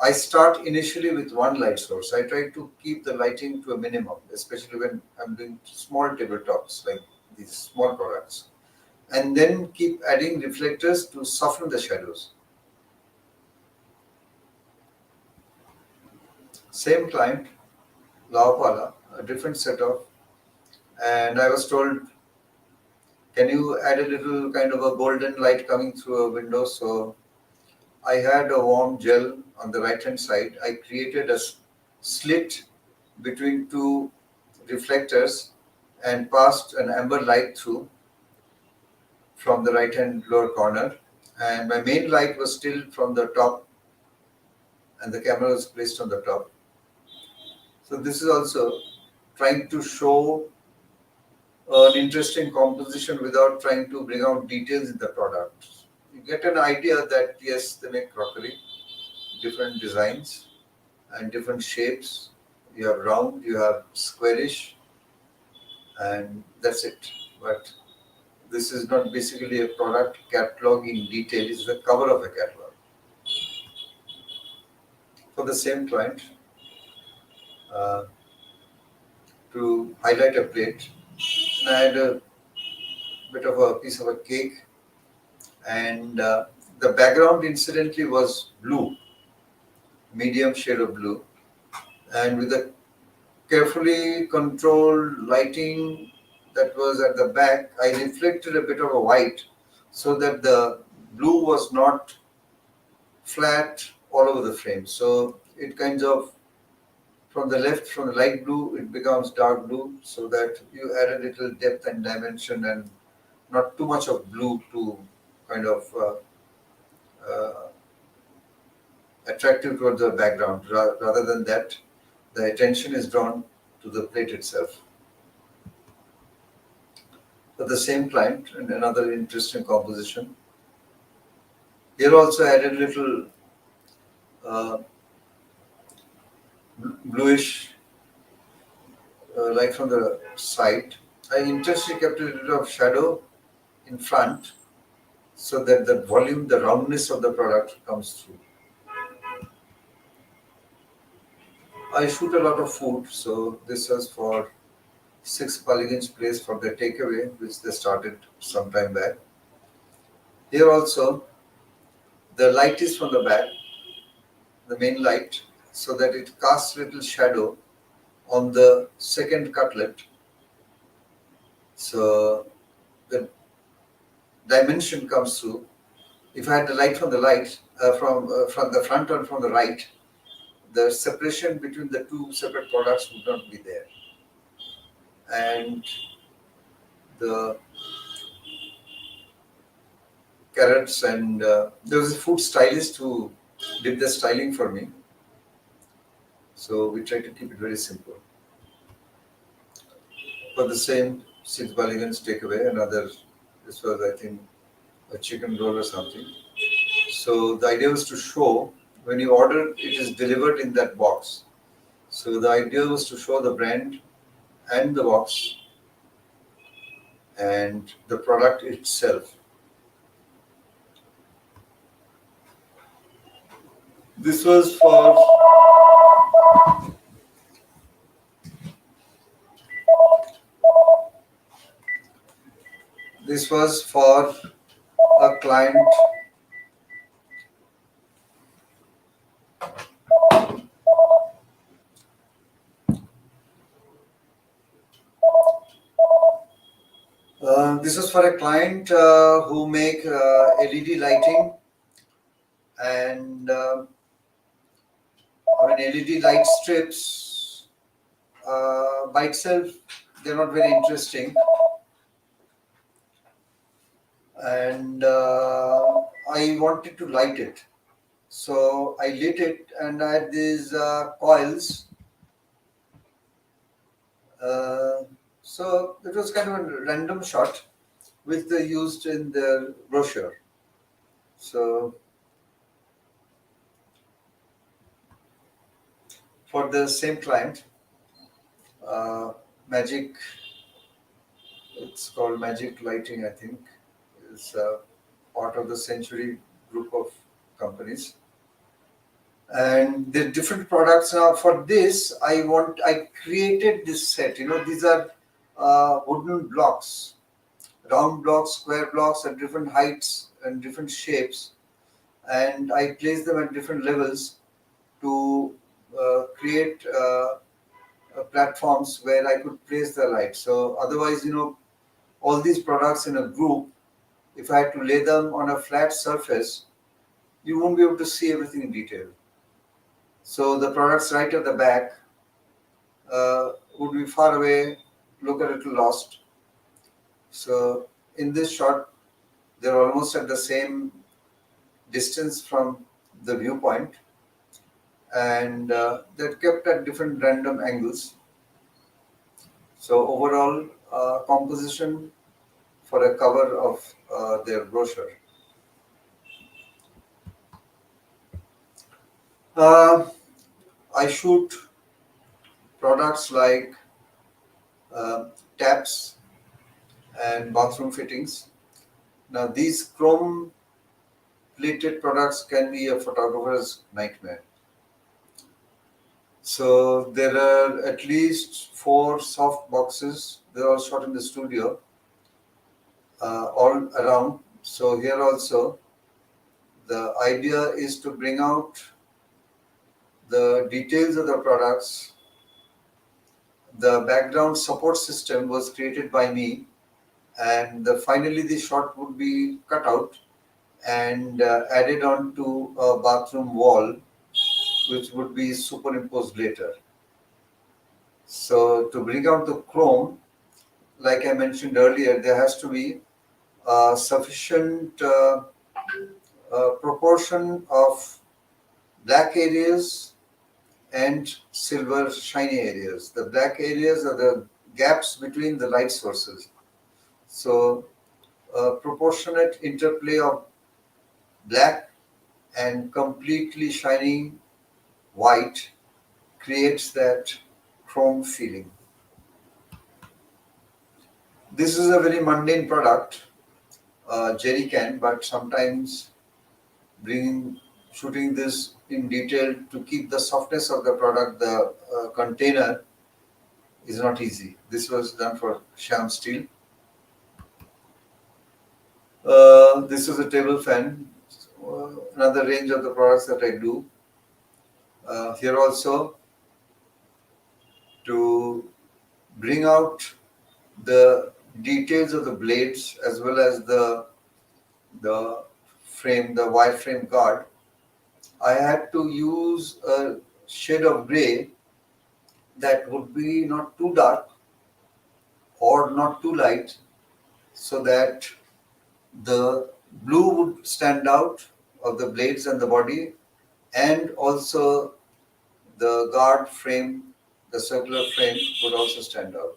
I start initially with one light source. I try to keep the lighting to a minimum, especially when I'm doing small tabletops like these small products, and then keep adding reflectors to soften the shadows. Same client, Laopala, a different setup, and I was told, can you add a little kind of a golden light coming through a window? So I had a warm gel on the right hand side. I created a slit between 2 reflectors and passed an amber light through from the right hand lower corner. And my main light was still from the top, and the camera was placed on the top. So this is also trying to show an interesting composition without trying to bring out details in the product. You get an idea that yes, they make crockery, different designs and different shapes. You have round, you have squarish, and that's it. But this is not basically a product catalog in detail, it's the cover of a catalog. For the same client, uh, to highlight a plate, and I had a bit of a piece of a cake, and the background incidentally was blue, medium shade of blue, and with a carefully controlled lighting that was at the back. I reflected a bit of a white so that the blue was not flat all over the frame. So it kind of, from the left, from the light blue, it becomes dark blue, so that you add a little depth and dimension and not too much of blue to kind of uh, attractive towards the background. Rather than that, the attention is drawn to the plate itself. For the same client, and another interesting composition. Here also added little uh, bluish light from the side. I intentionally kept a little of shadow in front so that the volume, the roundness of the product comes through. I shoot a lot of food, so this was for 6 place for the takeaway, which they started some time back. Here also, the light is from the back, the main light, so that it casts little shadow on the second cutlet. So the dimension comes through. If I had the light from the from the front and from the right, the separation between the two separate products would not be there. And the carrots and there was a food stylist who did the styling for me. So we try to keep it very simple. For the same 6 takeaway, another, this was I think a chicken roll or something. So the idea was to show when you order, it is delivered in that box. So the idea was to show the brand and the box and the product itself. This was for a client. This was for a client who make LED lighting, and LED light strips by itself, they're not very interesting. And I wanted to light it. So I lit it, and I had these coils. So it was kind of a random shot, which they used in their brochure. So for the same client, Magic, it's called Magic Lighting, I think, is part of the Century group of companies. And the different products. Now for this, I created this set. These are wooden blocks, round blocks, square blocks at different heights and different shapes, and I placed them at different levels to create platforms where I could place the light. So otherwise, all these products in a group, if I had to lay them on a flat surface, you won't be able to see everything in detail. So the products right at the back would be far away, look a little lost. So in this shot, they're almost at the same distance from the viewpoint, and they're kept at different random angles. So overall composition for a cover of their brochure. I shoot products like taps and bathroom fittings. Now these chrome plated products can be a photographer's nightmare. So there are at least 4 soft boxes. They're all shot in the studio, all around. So here also, the idea is to bring out the details of the products the background support system was created by me, and finally the shot would be cut out and added on to a bathroom wall, which would be superimposed later. So to bring out the chrome, like I mentioned earlier, there has to be a sufficient proportion of black areas and silver shiny areas. The black areas are the gaps between the light sources. So a proportionate interplay of black and completely shining white creates that chrome feeling. This is a very mundane product, jerry can, but sometimes bringing shooting this in detail to keep the softness of the product, the container, is not easy. This was done for sham steel. This is a table fan, another range of the products that I do. Here also, to bring out the details of the blades as well as the frame, the wireframe guard, I had to use a shade of gray that would be not too dark or not too light, so that the blue would stand out of the blades and the body, and also the guard frame, the circular frame, would also stand out.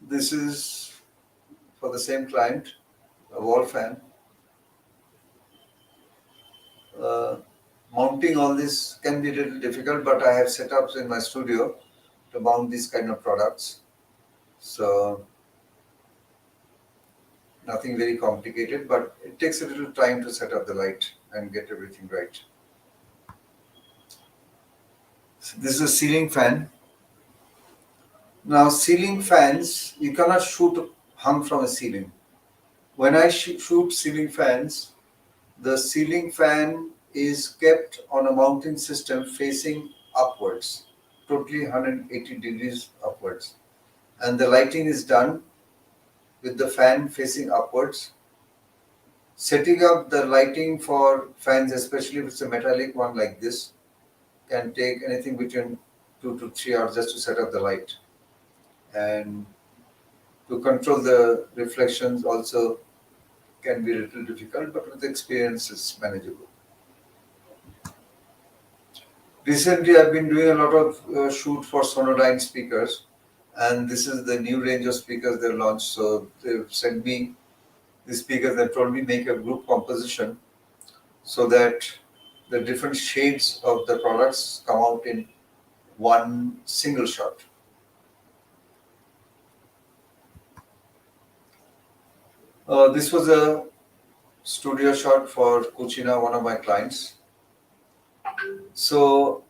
This is for the same client, a wall fan. Uh, Mounting all this can be a little difficult, but I have setups in my studio to mount these kind of products. So nothing very complicated, but it takes a little time to set up the light and get everything right. So this is a ceiling fan. Now ceiling fans, you cannot shoot hung from a ceiling. When I shoot ceiling fans, the ceiling fan is kept on a mounting system facing upwards, totally 180 degrees upwards. And the lighting is done with the fan facing upwards. Setting up the lighting for fans, especially if it's a metallic one like this, can take anything between 2 to 3 hours just to set up the light. And to control the reflections also can be a little difficult, but with experience it's manageable. Recently, I've been doing a lot of shoot for Sonodyne speakers, and this is the new range of speakers they've launched. So they've sent me the speakers and told me make a group composition so that the different shades of the products come out in one single shot. This was a studio shot for Cucina, one of my clients. So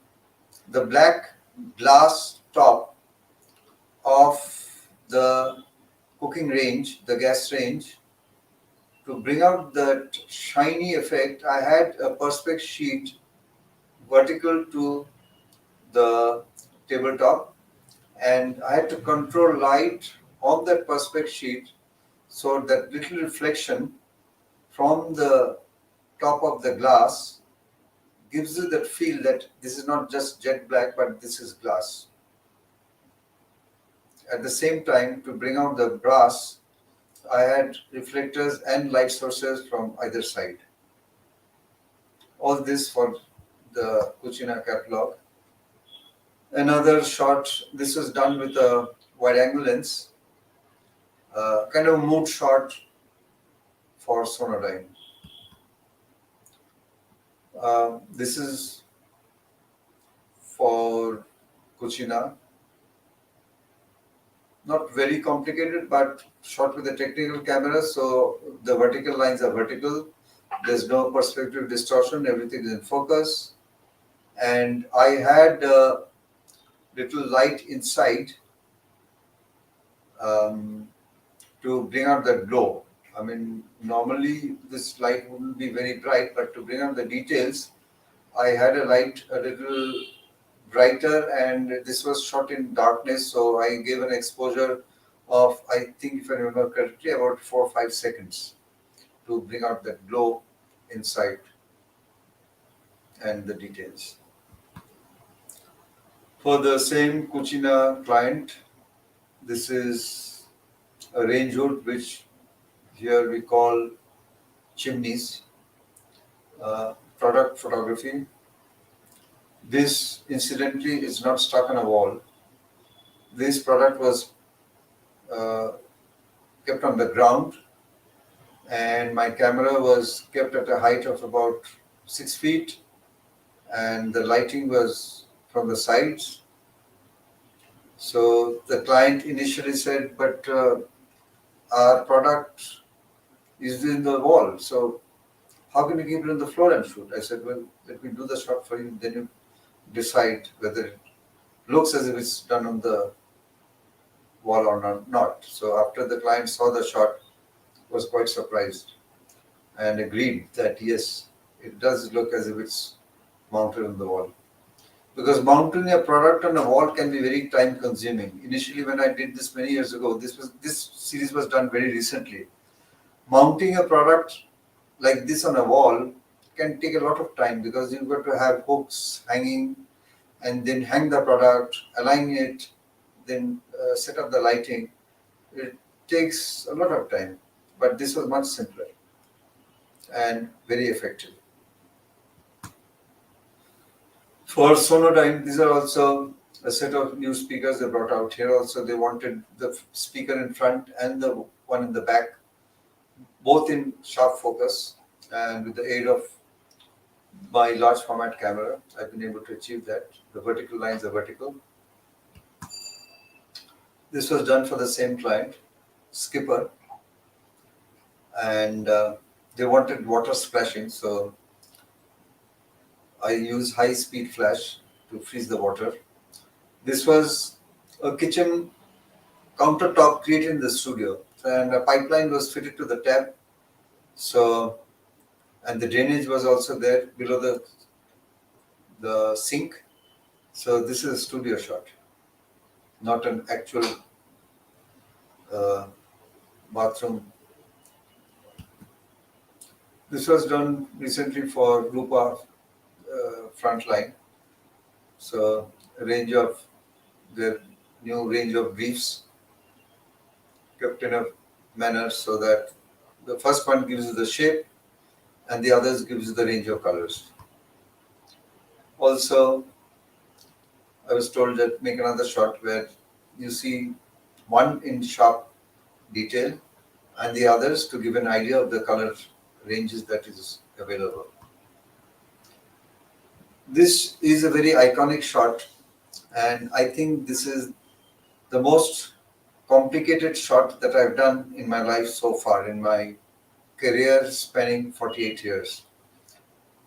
the black glass top of the cooking range, the gas range, to bring out that shiny effect, I had a perspex sheet vertical to the tabletop, and I had to control light on that perspex sheet so that little reflection from the top of the glass gives you that feel that this is not just jet black, but this is glass. At the same time, to bring out the brass, I had reflectors and light sources from either side. All this for the Cucina catalog. Another shot, this was done with a wide angle lens, kind of mood shot for Sonodyne. This is for Cucina. Not very complicated, but shot with a technical camera, so the vertical lines are vertical. There's no perspective distortion, everything is in focus. And I had a little light inside to bring out the glow. I mean, normally this light wouldn't be very bright, but to bring out the details, I had a light a little brighter, and this was shot in darkness, so I gave an exposure of, I think if I remember correctly, about 4 or 5 seconds to bring out that glow inside and the details. For the same Cucina client, this is a range hood which here we call chimneys. Product photography. This incidentally is not stuck on a wall. This product was uh, kept on the ground, and my camera was kept at a height of about 6 feet, and the lighting was from the sides. So the client initially said, but our product is in the wall, so how can you keep it on the floor and shoot? I said, well, let me do the shot for you, then you decide whether it looks as if it's done on the wall or not. So after the client saw the shot, was quite surprised and agreed that yes, it does look as if it's mounted on the wall. Because mounting a product on a wall can be very time consuming. Initially, when I did this many years ago, this series was done very recently. Mounting a product like this on a wall can take a lot of time because you've got to have hooks hanging and then hang the product, align it, then set up the lighting. It takes a lot of time, but this was much simpler and very effective. For Sonodyne, these are also a set of new speakers they brought out here. Also, they wanted the speaker in front and the one in the back, both in sharp focus, and with the aid of my large format camera, I've been able to achieve that. The vertical lines are vertical. This was done for the same client, Skipper, and they wanted water splashing, so I use high speed flash to freeze the water. This was a kitchen countertop created in the studio, and a pipeline was fitted to the tap. So, and the drainage was also there below the sink. So this is a studio shot, not an actual bathroom. This was done recently for Rupa Frontline. So a range of their new range of briefs kept in a manner so that the first one gives you the shape and the others gives you the range of colors. Also, I was told that make another shot where you see one in sharp detail and the others to give an idea of the color ranges that is available. This is a very iconic shot, and I think this is the most complicated shot that I've done in my life so far, in my career spanning 48 years.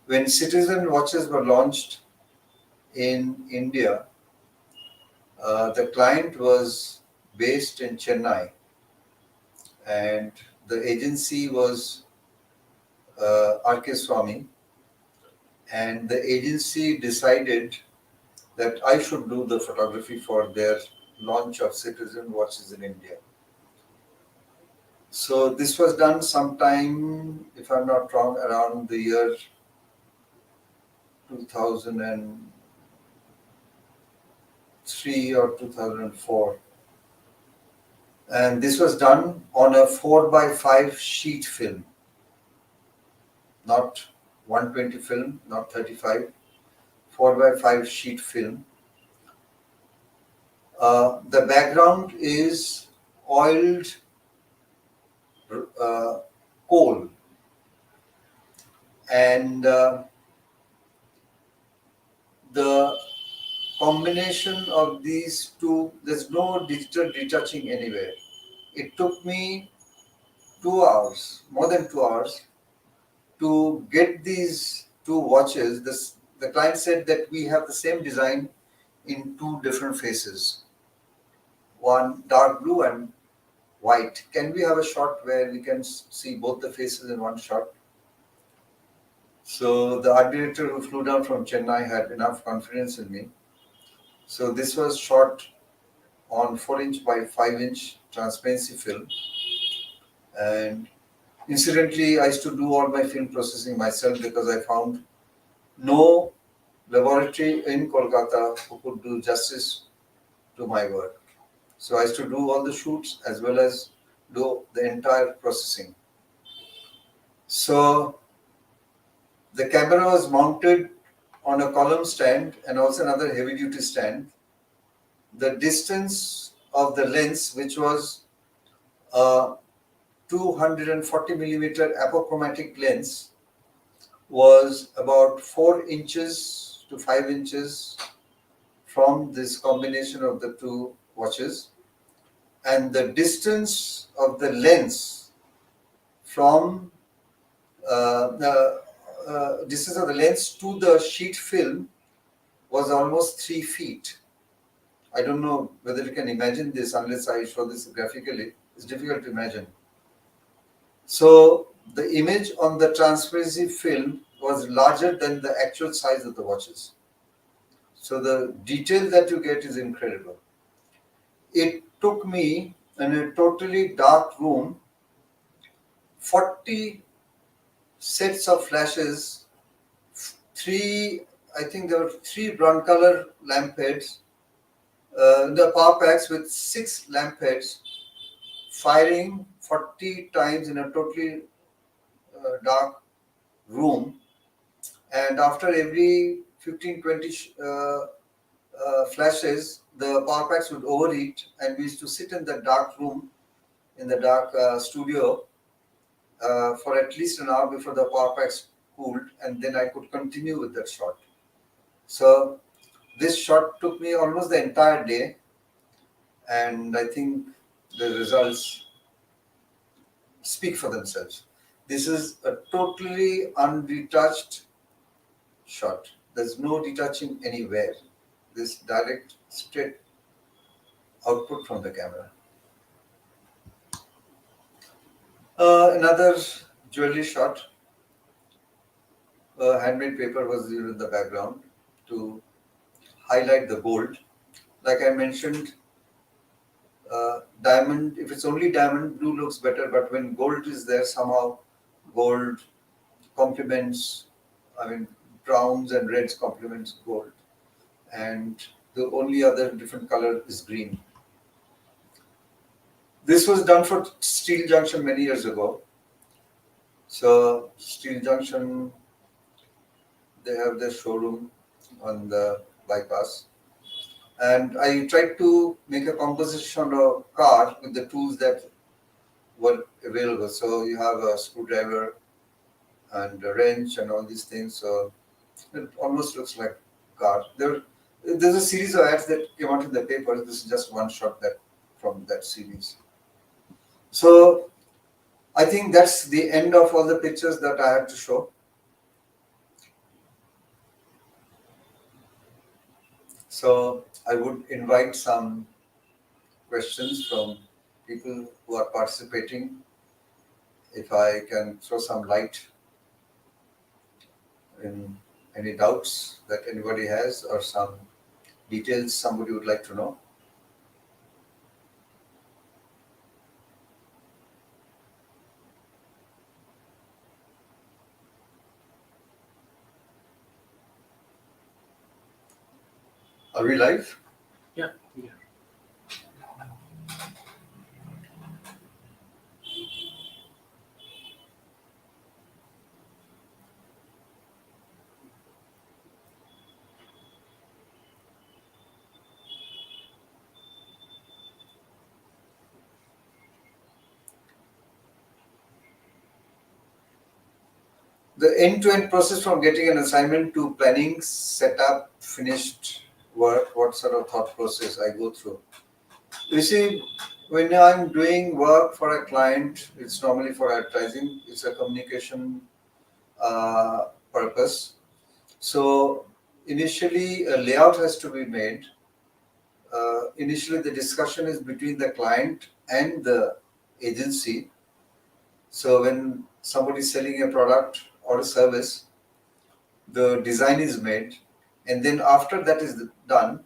When Citizen watches were launched in India, the client was based in Chennai, and the agency was R.K. Swamy, and the agency decided that I should do the photography for their launch of Citizen watches in India. So this was done sometime, if I'm not wrong, around the year 2003 or 2004. And this was done on a 4x5 sheet film, not 120 film, not 35, 4x5 sheet film. The background is oiled coal, and the combination of these two, there's no digital retouching anywhere. It took me 2 hours, more than 2 hours, to get these two watches. The client said that we have the same design in two different faces, one dark blue and white. Can we have a shot where we can see both the faces in one shot? So the art director who flew down from Chennai had enough confidence in me, So this was shot on 4-inch by 5-inch transparency film. And incidentally, I used to do all my film processing myself because I found no laboratory in Kolkata who could do justice to my work. So I used to do all the shoots as well as do the entire processing. So the camera was mounted on a column stand and also another heavy duty stand. The distance of the lens, which was a 240 millimeter apochromatic lens, was about 4 inches to 5 inches from this combination of the two watches. And the distance of the lens from the distance of the lens to the sheet film was almost 3 feet. I don't know whether you can imagine this unless I show this graphically. It's difficult to imagine. So the image on the transparency film was larger than the actual size of the watches. So the detail that you get is incredible. It took me in a totally dark room 40 sets of flashes, I think there were three brown color lamp heads, the power packs with 6 lamp heads, firing 40 times in a totally dark room. And after every 15-20 flashes, the power packs would overheat, and we used to sit in the dark room, in the dark studio for at least an hour before the power packs cooled, and then I could continue with that shot. So this shot took me almost the entire day, and I think the results speak for themselves. This is a totally unretouched shot. There's no retouching anywhere. This direct, straight output from the camera. Another jewelry shot. Handmade paper was used in the background to highlight the gold. Like I mentioned, diamond, if it's only diamond, blue looks better, but when gold is there, somehow gold complements, browns and reds complements gold. And the only other different color is green. This was done for Steel Junction many years ago. So Steel Junction, they have their showroom on the bypass. And I tried to make a composition of a car with the tools that were available. So you have a screwdriver and a wrench and all these things. So it almost looks like a car. There's a series of ads that came out in the paper. This is just one shot from that series. So I think that's the end of all the pictures that I had to show. So I would invite some questions from people who are participating. If I can throw some light in any doubts that anybody has or some details somebody would like to know. Are we live? Yeah. The end-to-end process from getting an assignment to planning, setup, finished work, what sort of thought process I go through. You see, when I'm doing work for a client, it's normally for advertising, it's a communication purpose. So initially a layout has to be made. Initially the discussion is between the client and the agency. So when somebody is selling a product or a service, the design is made, and then after that is done,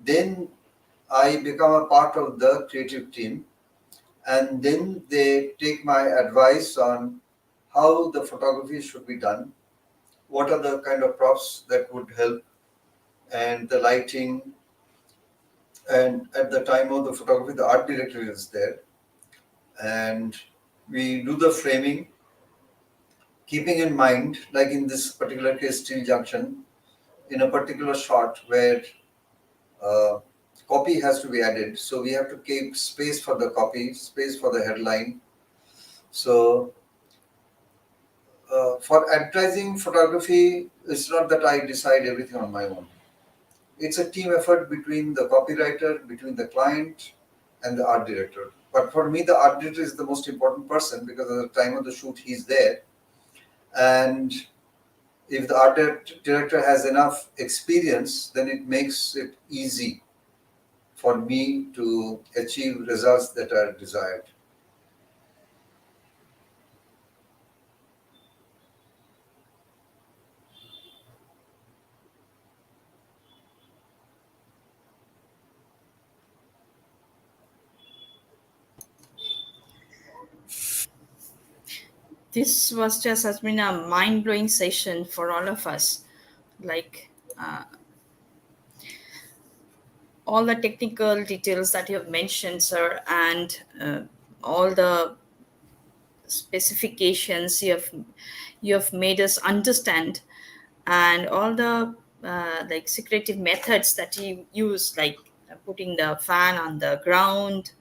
then I become a part of the creative team, and then they take my advice on how the photography should be done, what are the kind of props that would help, and the lighting. And at the time of the photography, the art director is there, and we do the framing, keeping in mind, like in this particular case, Steel Junction, in a particular shot where uh, copy has to be added. So we have to keep space for the copy, space for the headline. So for advertising photography, it's not that I decide everything on my own. It's a team effort between the copywriter, between the client, and the art director. But for me, the art director is the most important person because at the time of the shoot, he's there. And if the art director has enough experience, then it makes it easy for me to achieve results that are desired. This was just has been a mind blowing session for all of us. Like all the technical details that you have mentioned, sir, and all the specifications you have made us understand, and all the like secretive methods that you use, like putting the fan on the ground,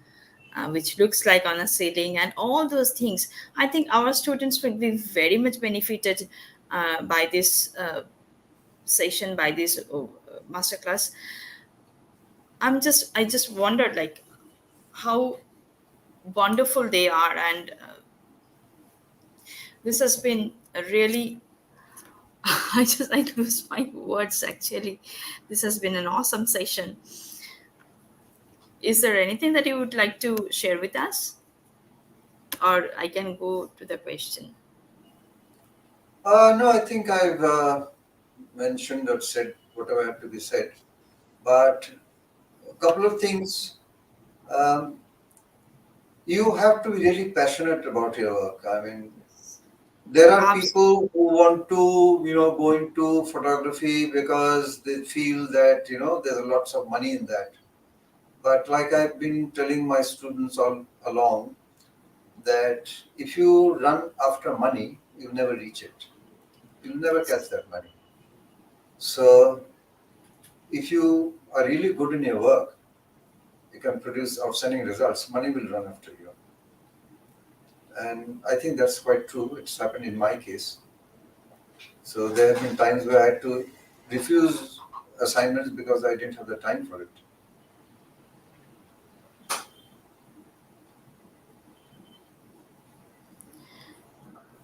which looks like on a ceiling, and all those things. I think our students will be very much benefited by this session, by this masterclass. I just wondered like how wonderful they are, and this has been a really I lose my words actually. This has been an awesome session. Is there anything that you would like to share with us, or I can go to the question? No, I think I've mentioned or said whatever had to be said. But a couple of things. Um, you have to be really passionate about your work. I mean, there are people who want to, go into photography because they feel that, there's lots of money in that. But like I've been telling my students all along, that if you run after money, you'll never reach it. You'll never catch that money. So if you are really good in your work, you can produce outstanding results. Money will run after you. And I think that's quite true. It's happened in my case. So there have been times where I had to refuse assignments because I didn't have the time for it.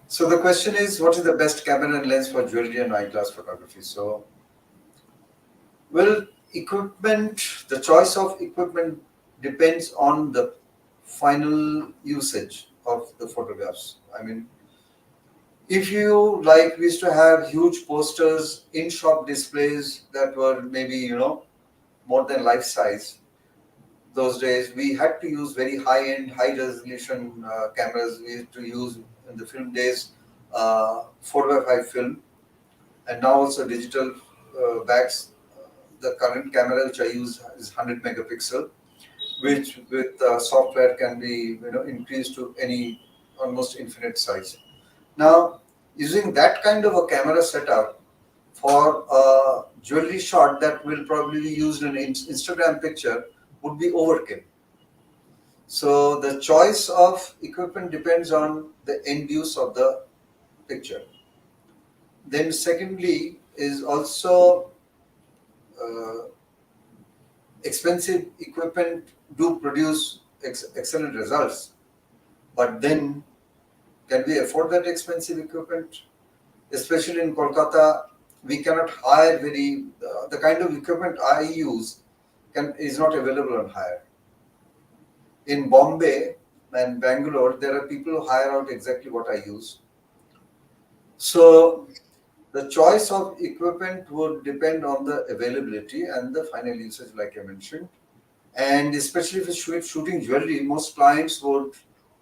So the question is, what is the best camera and lens for jewelry and eyeglass photography? So, well, equipment, the choice of equipment depends on the final usage of the photographs. I mean, if you like, we used to have huge posters, in-shop displays that were maybe, more than life size. Those days, we had to use very high-end, high-resolution cameras. We used to use in the film days 4x5 film, and now also digital bags. The current camera which I use is 100 megapixel, which with software can be increased to any almost infinite size. Now, using that kind of a camera setup for a jewelry shot that will probably be used in an Instagram picture would be overkill. So the choice of equipment depends on the end use of the picture. Then secondly is also uh, expensive equipment do produce excellent results, but then can we afford that expensive equipment? Especially in Kolkata, we cannot hire the kind of equipment I use is not available on hire. In Bombay and Bangalore, there are people who hire out exactly what I use. So The choice of equipment would depend on the availability and the final usage, like I mentioned. And especially if it's shooting jewelry, most clients would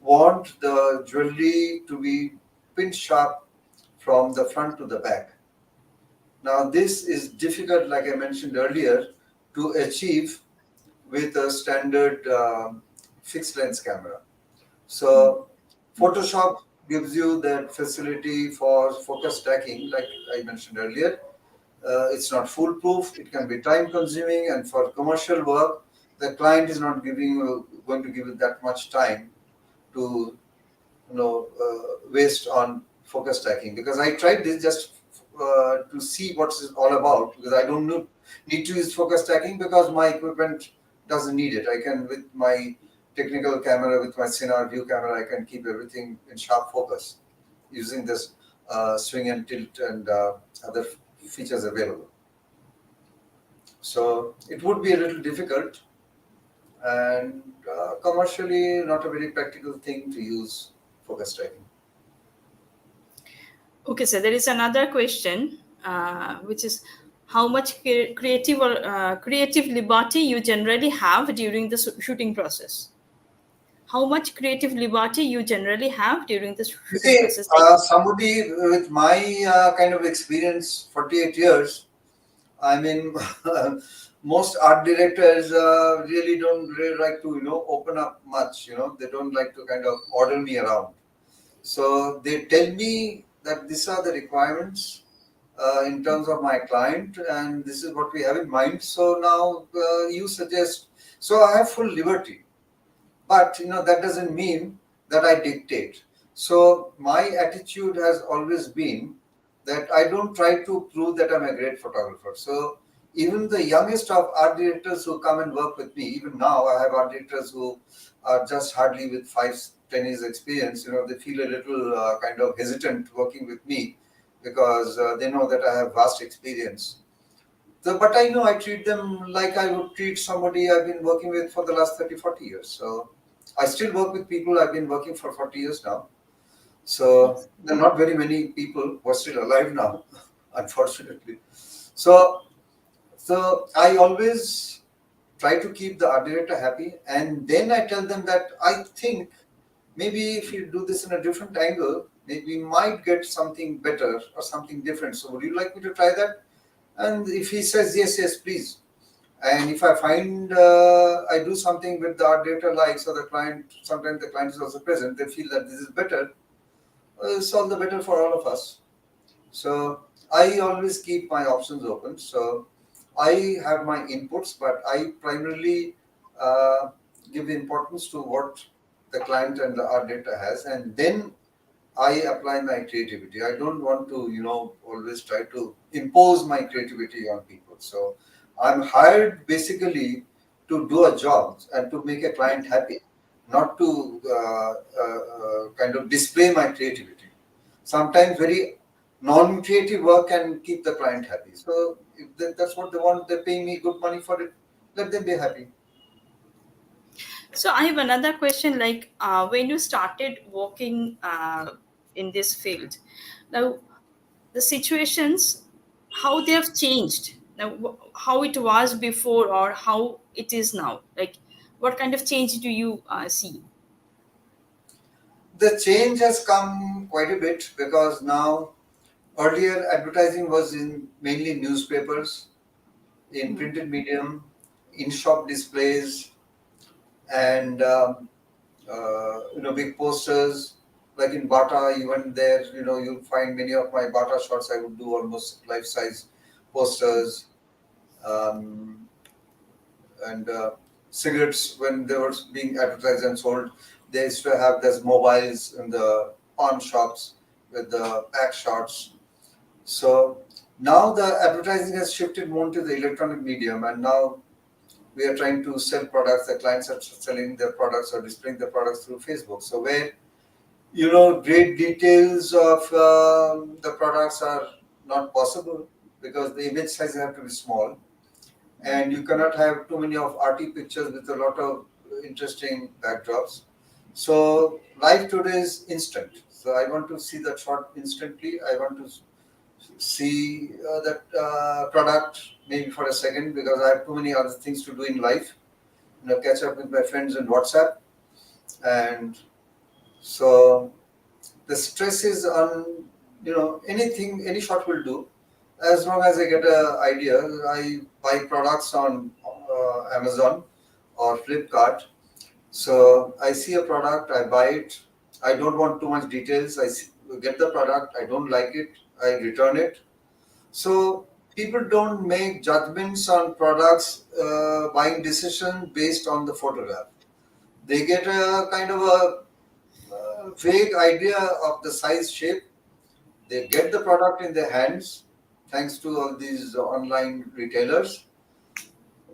want the jewelry to be pin sharp from the front to the back. Now, this is difficult, like I mentioned earlier, to achieve with a standard fixed lens camera. So, Photoshop gives you that facility for focus stacking, like I mentioned earlier. It's not foolproof. It can be time consuming, and for commercial work, the client is not going to give you that much time to waste on focus stacking. Because I tried this just to see what it's all about. Because I don't need to use focus stacking because my equipment doesn't need it. I can, with my technical camera, with my Cinar view camera, I can keep everything in sharp focus using this swing and tilt and other features available. So it would be a little difficult and commercially not a very practical thing to use focus tracking. Okay, so there is another question, which is how much creative liberty you generally have during the shooting process. How much creative liberty you generally have during the You shooting see, process? Like, somebody with my kind of experience, 48 years, I mean, most art directors really don't really like to, open up much. They don't like to kind of order me around. So they tell me that these are the requirements in terms of my client, and this is what we have in mind. So now you suggest. So I have full liberty, but that doesn't mean that I dictate. So my attitude has always been that I don't try to prove that I'm a great photographer. So even the youngest of art directors who come and work with me, even now I have art directors who are just hardly with 5-10 years experience. They feel a little kind of hesitant working with me because they know that I have vast experience. But I know I treat them like I would treat somebody I've been working with for the last 30-40 years. So I still work with people I've been working for 40 years now. So there are not very many people who are still alive now, unfortunately. So I always try to keep the art director happy, and then I tell them that I think maybe if you do this in a different angle, maybe we might get something better or something different. So would you like me to try that? And if he says yes, yes, please. And if I find I do something with the art director likes, or the client, sometimes the client is also present, they feel that this is better, it's all the better for all of us. So I always keep my options open. So I have my inputs, but I primarily uh, give importance to what the client and the art director has, and then I apply my creativity. I don't want to, always try to impose my creativity on people. So I'm hired basically to do a job and to make a client happy, not to kind of display my creativity. Sometimes very non-creative work can keep the client happy. So if that's what they want, they're paying me good money for it. Let them be happy. so I have another question. Like, when you started working in this field, now the situations, how they have changed now, how it was before or how it is now. Like, what kind of change do you see? The change has come quite a bit because now earlier advertising was in mainly newspapers, in printed medium, in-shop displays, and big posters. Like in Bata, even there, you'll find many of my Bata shots. I would do almost life-size posters, um, and cigarettes when they were being advertised and sold. They used to have those mobiles in the pawn shops with the pack shots. So now the advertising has shifted more to the electronic medium, and now we are trying to sell products. The clients are selling their products or displaying their products through Facebook. So where great details of the products are not possible because the image sizes have to be small, and you cannot have too many of arty pictures with a lot of interesting backdrops. So life today is instant. So I want to see that shot instantly. I want to see that product maybe for a second because I have too many other things to do in life. Catch up with my friends on WhatsApp, and so the stress is on anything, any shot will do. As long as I get an idea, I buy products on Amazon or Flipkart. So I see a product, I buy it. I don't want too much details. Get the product, I don't like it, I return it. So people don't make judgments on products, buying decision based on the photograph. They get a kind of a vague idea of the size, shape. They get the product in their hands, thanks to all these online retailers.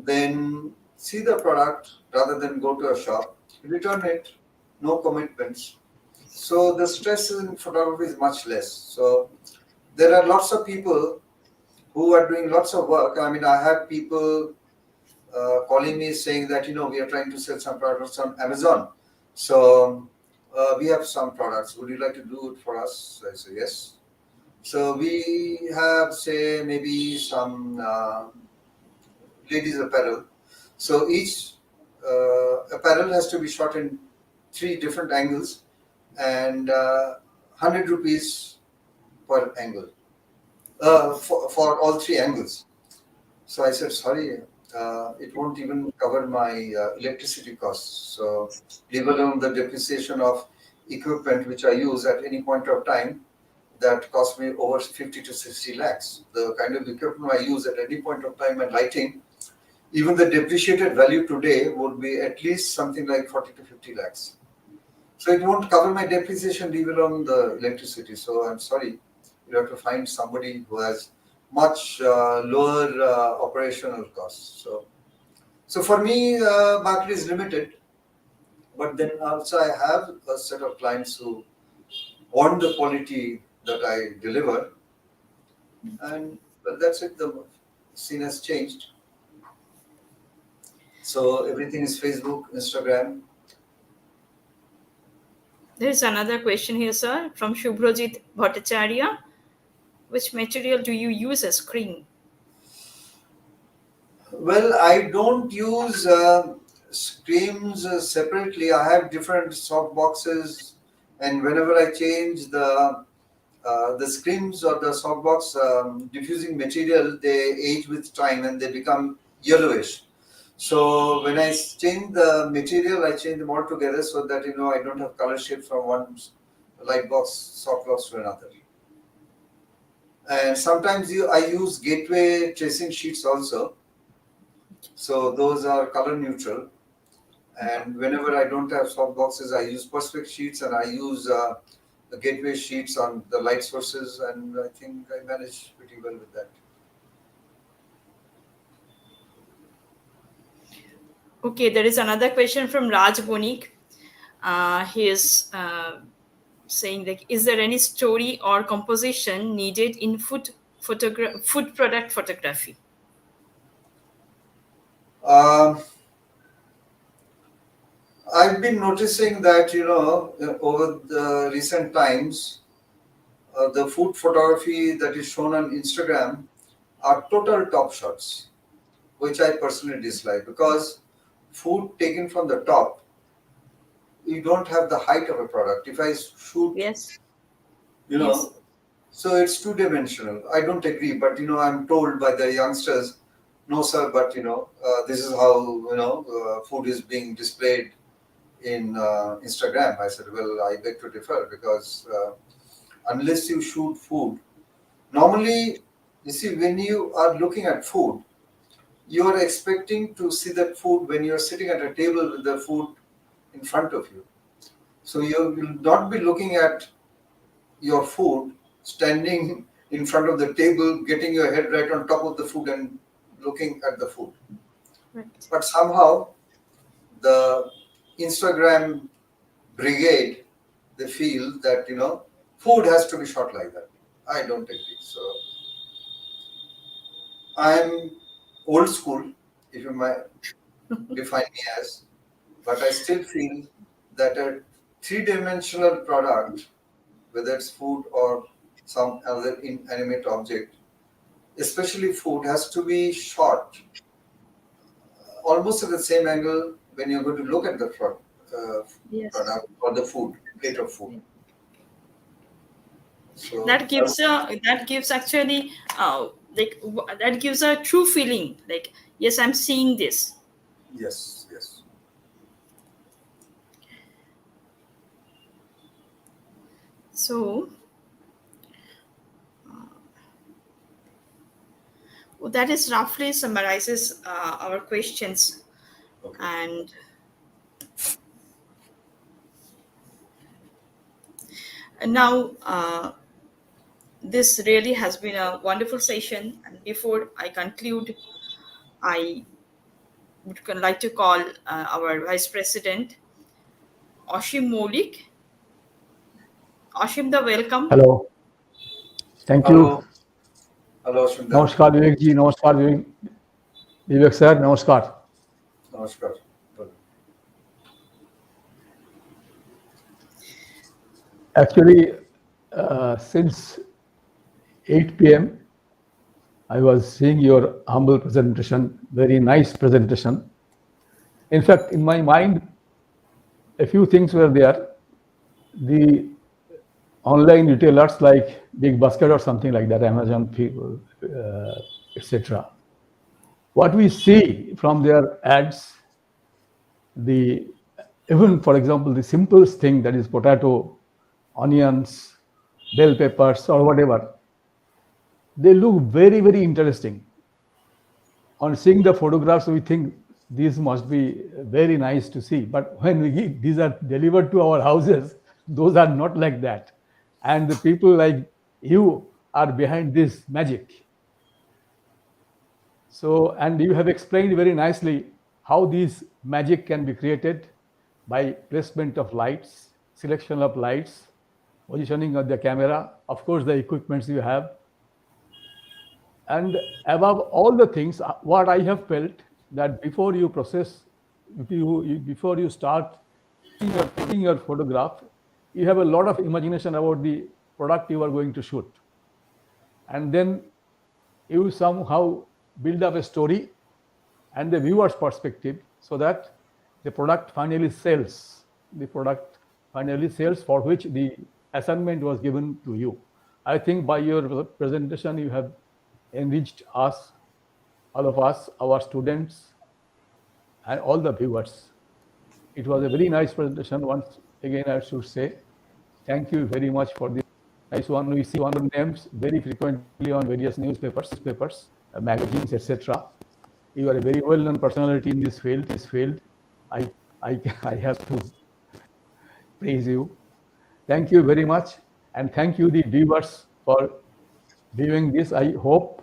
Then see the product rather than go to a shop, return it, no commitments. So the stress in photography is much less. So there are lots of people who are doing lots of work. I mean, I have people calling me saying that we are trying to sell some products on Amazon. So we have some products. Would you like to do it for us? I say yes. So we have, say, maybe some ladies apparel. So each apparel has to be shot in three different angles, and 100 rupees per angle for all three angles. So I said, sorry, it won't even cover my electricity costs. So leave alone the depreciation of equipment which I use at any point of time, that cost me over 50 to 60 lakhs. The kind of equipment I use at any point of time and lighting, even the depreciated value today would be at least something like 40 to 50 lakhs. So it won't cover my depreciation, leave alone the electricity. So I'm sorry, you have to find somebody who has much lower operational costs. So for me, market is limited, but then also I have a set of clients who want the quality that I deliver, and well, that's it. The scene has changed. So everything is Facebook, Instagram. There is another question here, sir, from Shubhrojit Bhattacharya. Which material do you use as cream? Well, I don't use screens separately. I have different soft boxes, and whenever I change the screens or the softbox diffusing material, they age with time and they become yellowish. So when I change the material, I change them all together so that I don't have color shift from one light box, soft box to another. And sometimes I use gateway tracing sheets also. So those are color neutral. And whenever I don't have soft boxes, I use Perspex sheets, and I use the gateway sheets on the light sources, and I think I manage pretty well with that. Okay, there is another question from Raj Bonik. He is saying like, is there any story or composition needed in food product photography? Um, I've been noticing that over the recent times, the food photography that is shown on Instagram are total top shots, which I personally dislike, because food taken from the top, you don't have the height of a product. If I shoot, Yes. you Yes. know, so it's two dimensional. I don't agree, but I'm told by the youngsters, no sir, but this is how food is being displayed in Instagram. I said, well, I beg to differ, because unless you shoot food, normally, you see, when you are looking at food, you are expecting to see that food when you are sitting at a table with the food in front of you. So you will not be looking at your food standing in front of the table, getting your head right on top of the food and looking at the food. Right. But somehow the Instagram brigade, they feel that food has to be shot like that. I don't agree. So I'm old school, if you might define me as, but I still feel that a three-dimensional product, whether it's food or some other inanimate object, especially food, has to be shot almost at the same angle when you're going to look at the uh, Yes. product or the food, plate of food. So, That gives actually that gives a true feeling, like, yes, I'm seeing this. yes, yes. So that is roughly summarizes our questions. Okay. And now, this really has been a wonderful session, and before I conclude, I would like to call our Vice President, Oshim Moulik. Oshim, the welcome. Hello. Thank you. Hello. Hello, Shunda. Namaskar, Vivek ji. Namaskar, Vivek sir. Namaskar. Namaskar. Actually, since 8 p.m., I was seeing your humble presentation, very nice presentation. In fact, in my mind, a few things were there. The online retailers like Big Basket or something like that, Amazon, people, etc. What we see from their ads, the even for example, the simplest thing, that is potato, onions, bell peppers, or whatever, they look very, very interesting. On seeing the photographs, we think these must be very nice to see. But when these are delivered to our houses, those are not like that. And the people like you are behind this magic. So, and you have explained very nicely how these magic can be created by placement of lights, selection of lights, positioning of the camera, of course, the equipments you have. And above all the things, what I have felt, that before you process, before you start taking your photograph, you have a lot of imagination about the product you are going to shoot. And then you somehow build up a story and the viewer's perspective, so that the product finally sells. The product finally sells, for which the assignment was given to you. I think by your presentation, you have enriched us, all of us, our students, and all the viewers. It was a very nice presentation. Once again, I should say thank you very much for this nice one. We see one of names very frequently on various newspapers, magazines, etc. You are a very well-known personality in this field. I, I have to praise you. Thank you very much, and thank you, the viewers, for viewing this. I hope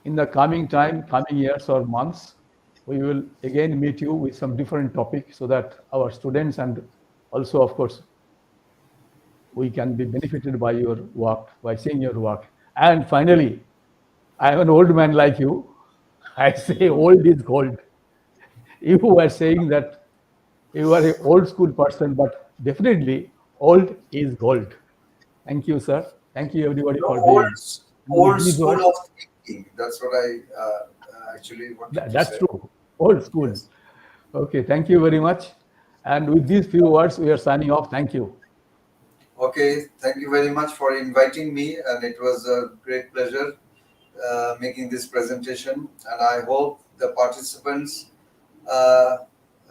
in the coming years or months, we will again meet you with some different topic, so that our students and also, of course, we can be benefited by your work, by seeing your work. And finally, I am an old man like you. I say old is gold. You were saying that you are an old school person, but definitely old is gold. Thank you, sir. Thank you, everybody, The for old, being. old These school words, of thinking. That's what I actually wanted to that's say. true. Old school. Yes. Okay, thank you very much. And with these few words, we are signing off. Thank you. Okay, thank you very much for inviting me, and it was a great pleasure making this presentation. And I hope the participants uh,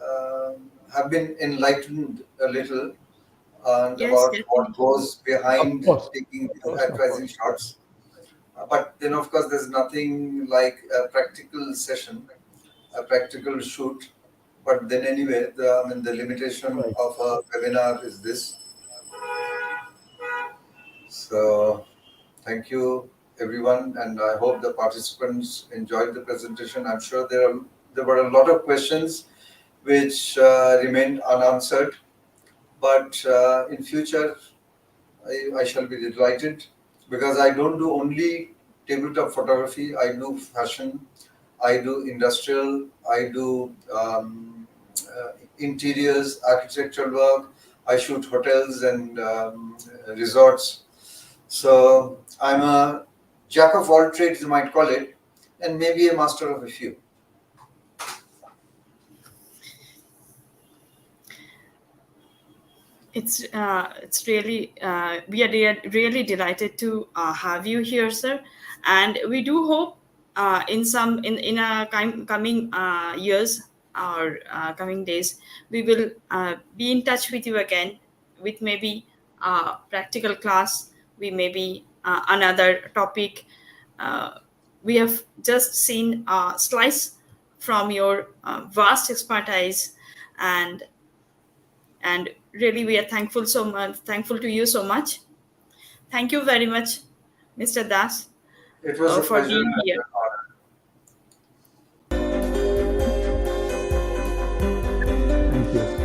uh, have been enlightened a little and Yes, about what definitely. goes Of behind course, taking of these course, of advertising course. shots. But then, of course, there's nothing like a practical session, a practical shoot. But then, anyway, the limitation Right. of a webinar is this. So, thank you, everyone, and I hope the participants enjoyed the presentation. I'm sure there were a lot of questions which remained unanswered, but in future I shall be delighted, because I don't do only tabletop photography. I do fashion, I do industrial, I do interiors, architectural work. I shoot hotels and resorts. So I'm a jack of all trades, you might call it, and maybe a master of a few. It's really we are really delighted to have you here, sir, and we do hope in our coming years or coming days we will be in touch with you again with maybe practical class, we maybe another topic. uh, we have just seen a slice from your vast expertise, and really we are thankful to you so much. Thank you very much, Mr. Das, It was a for pleasure being and here. an honor. Thank you.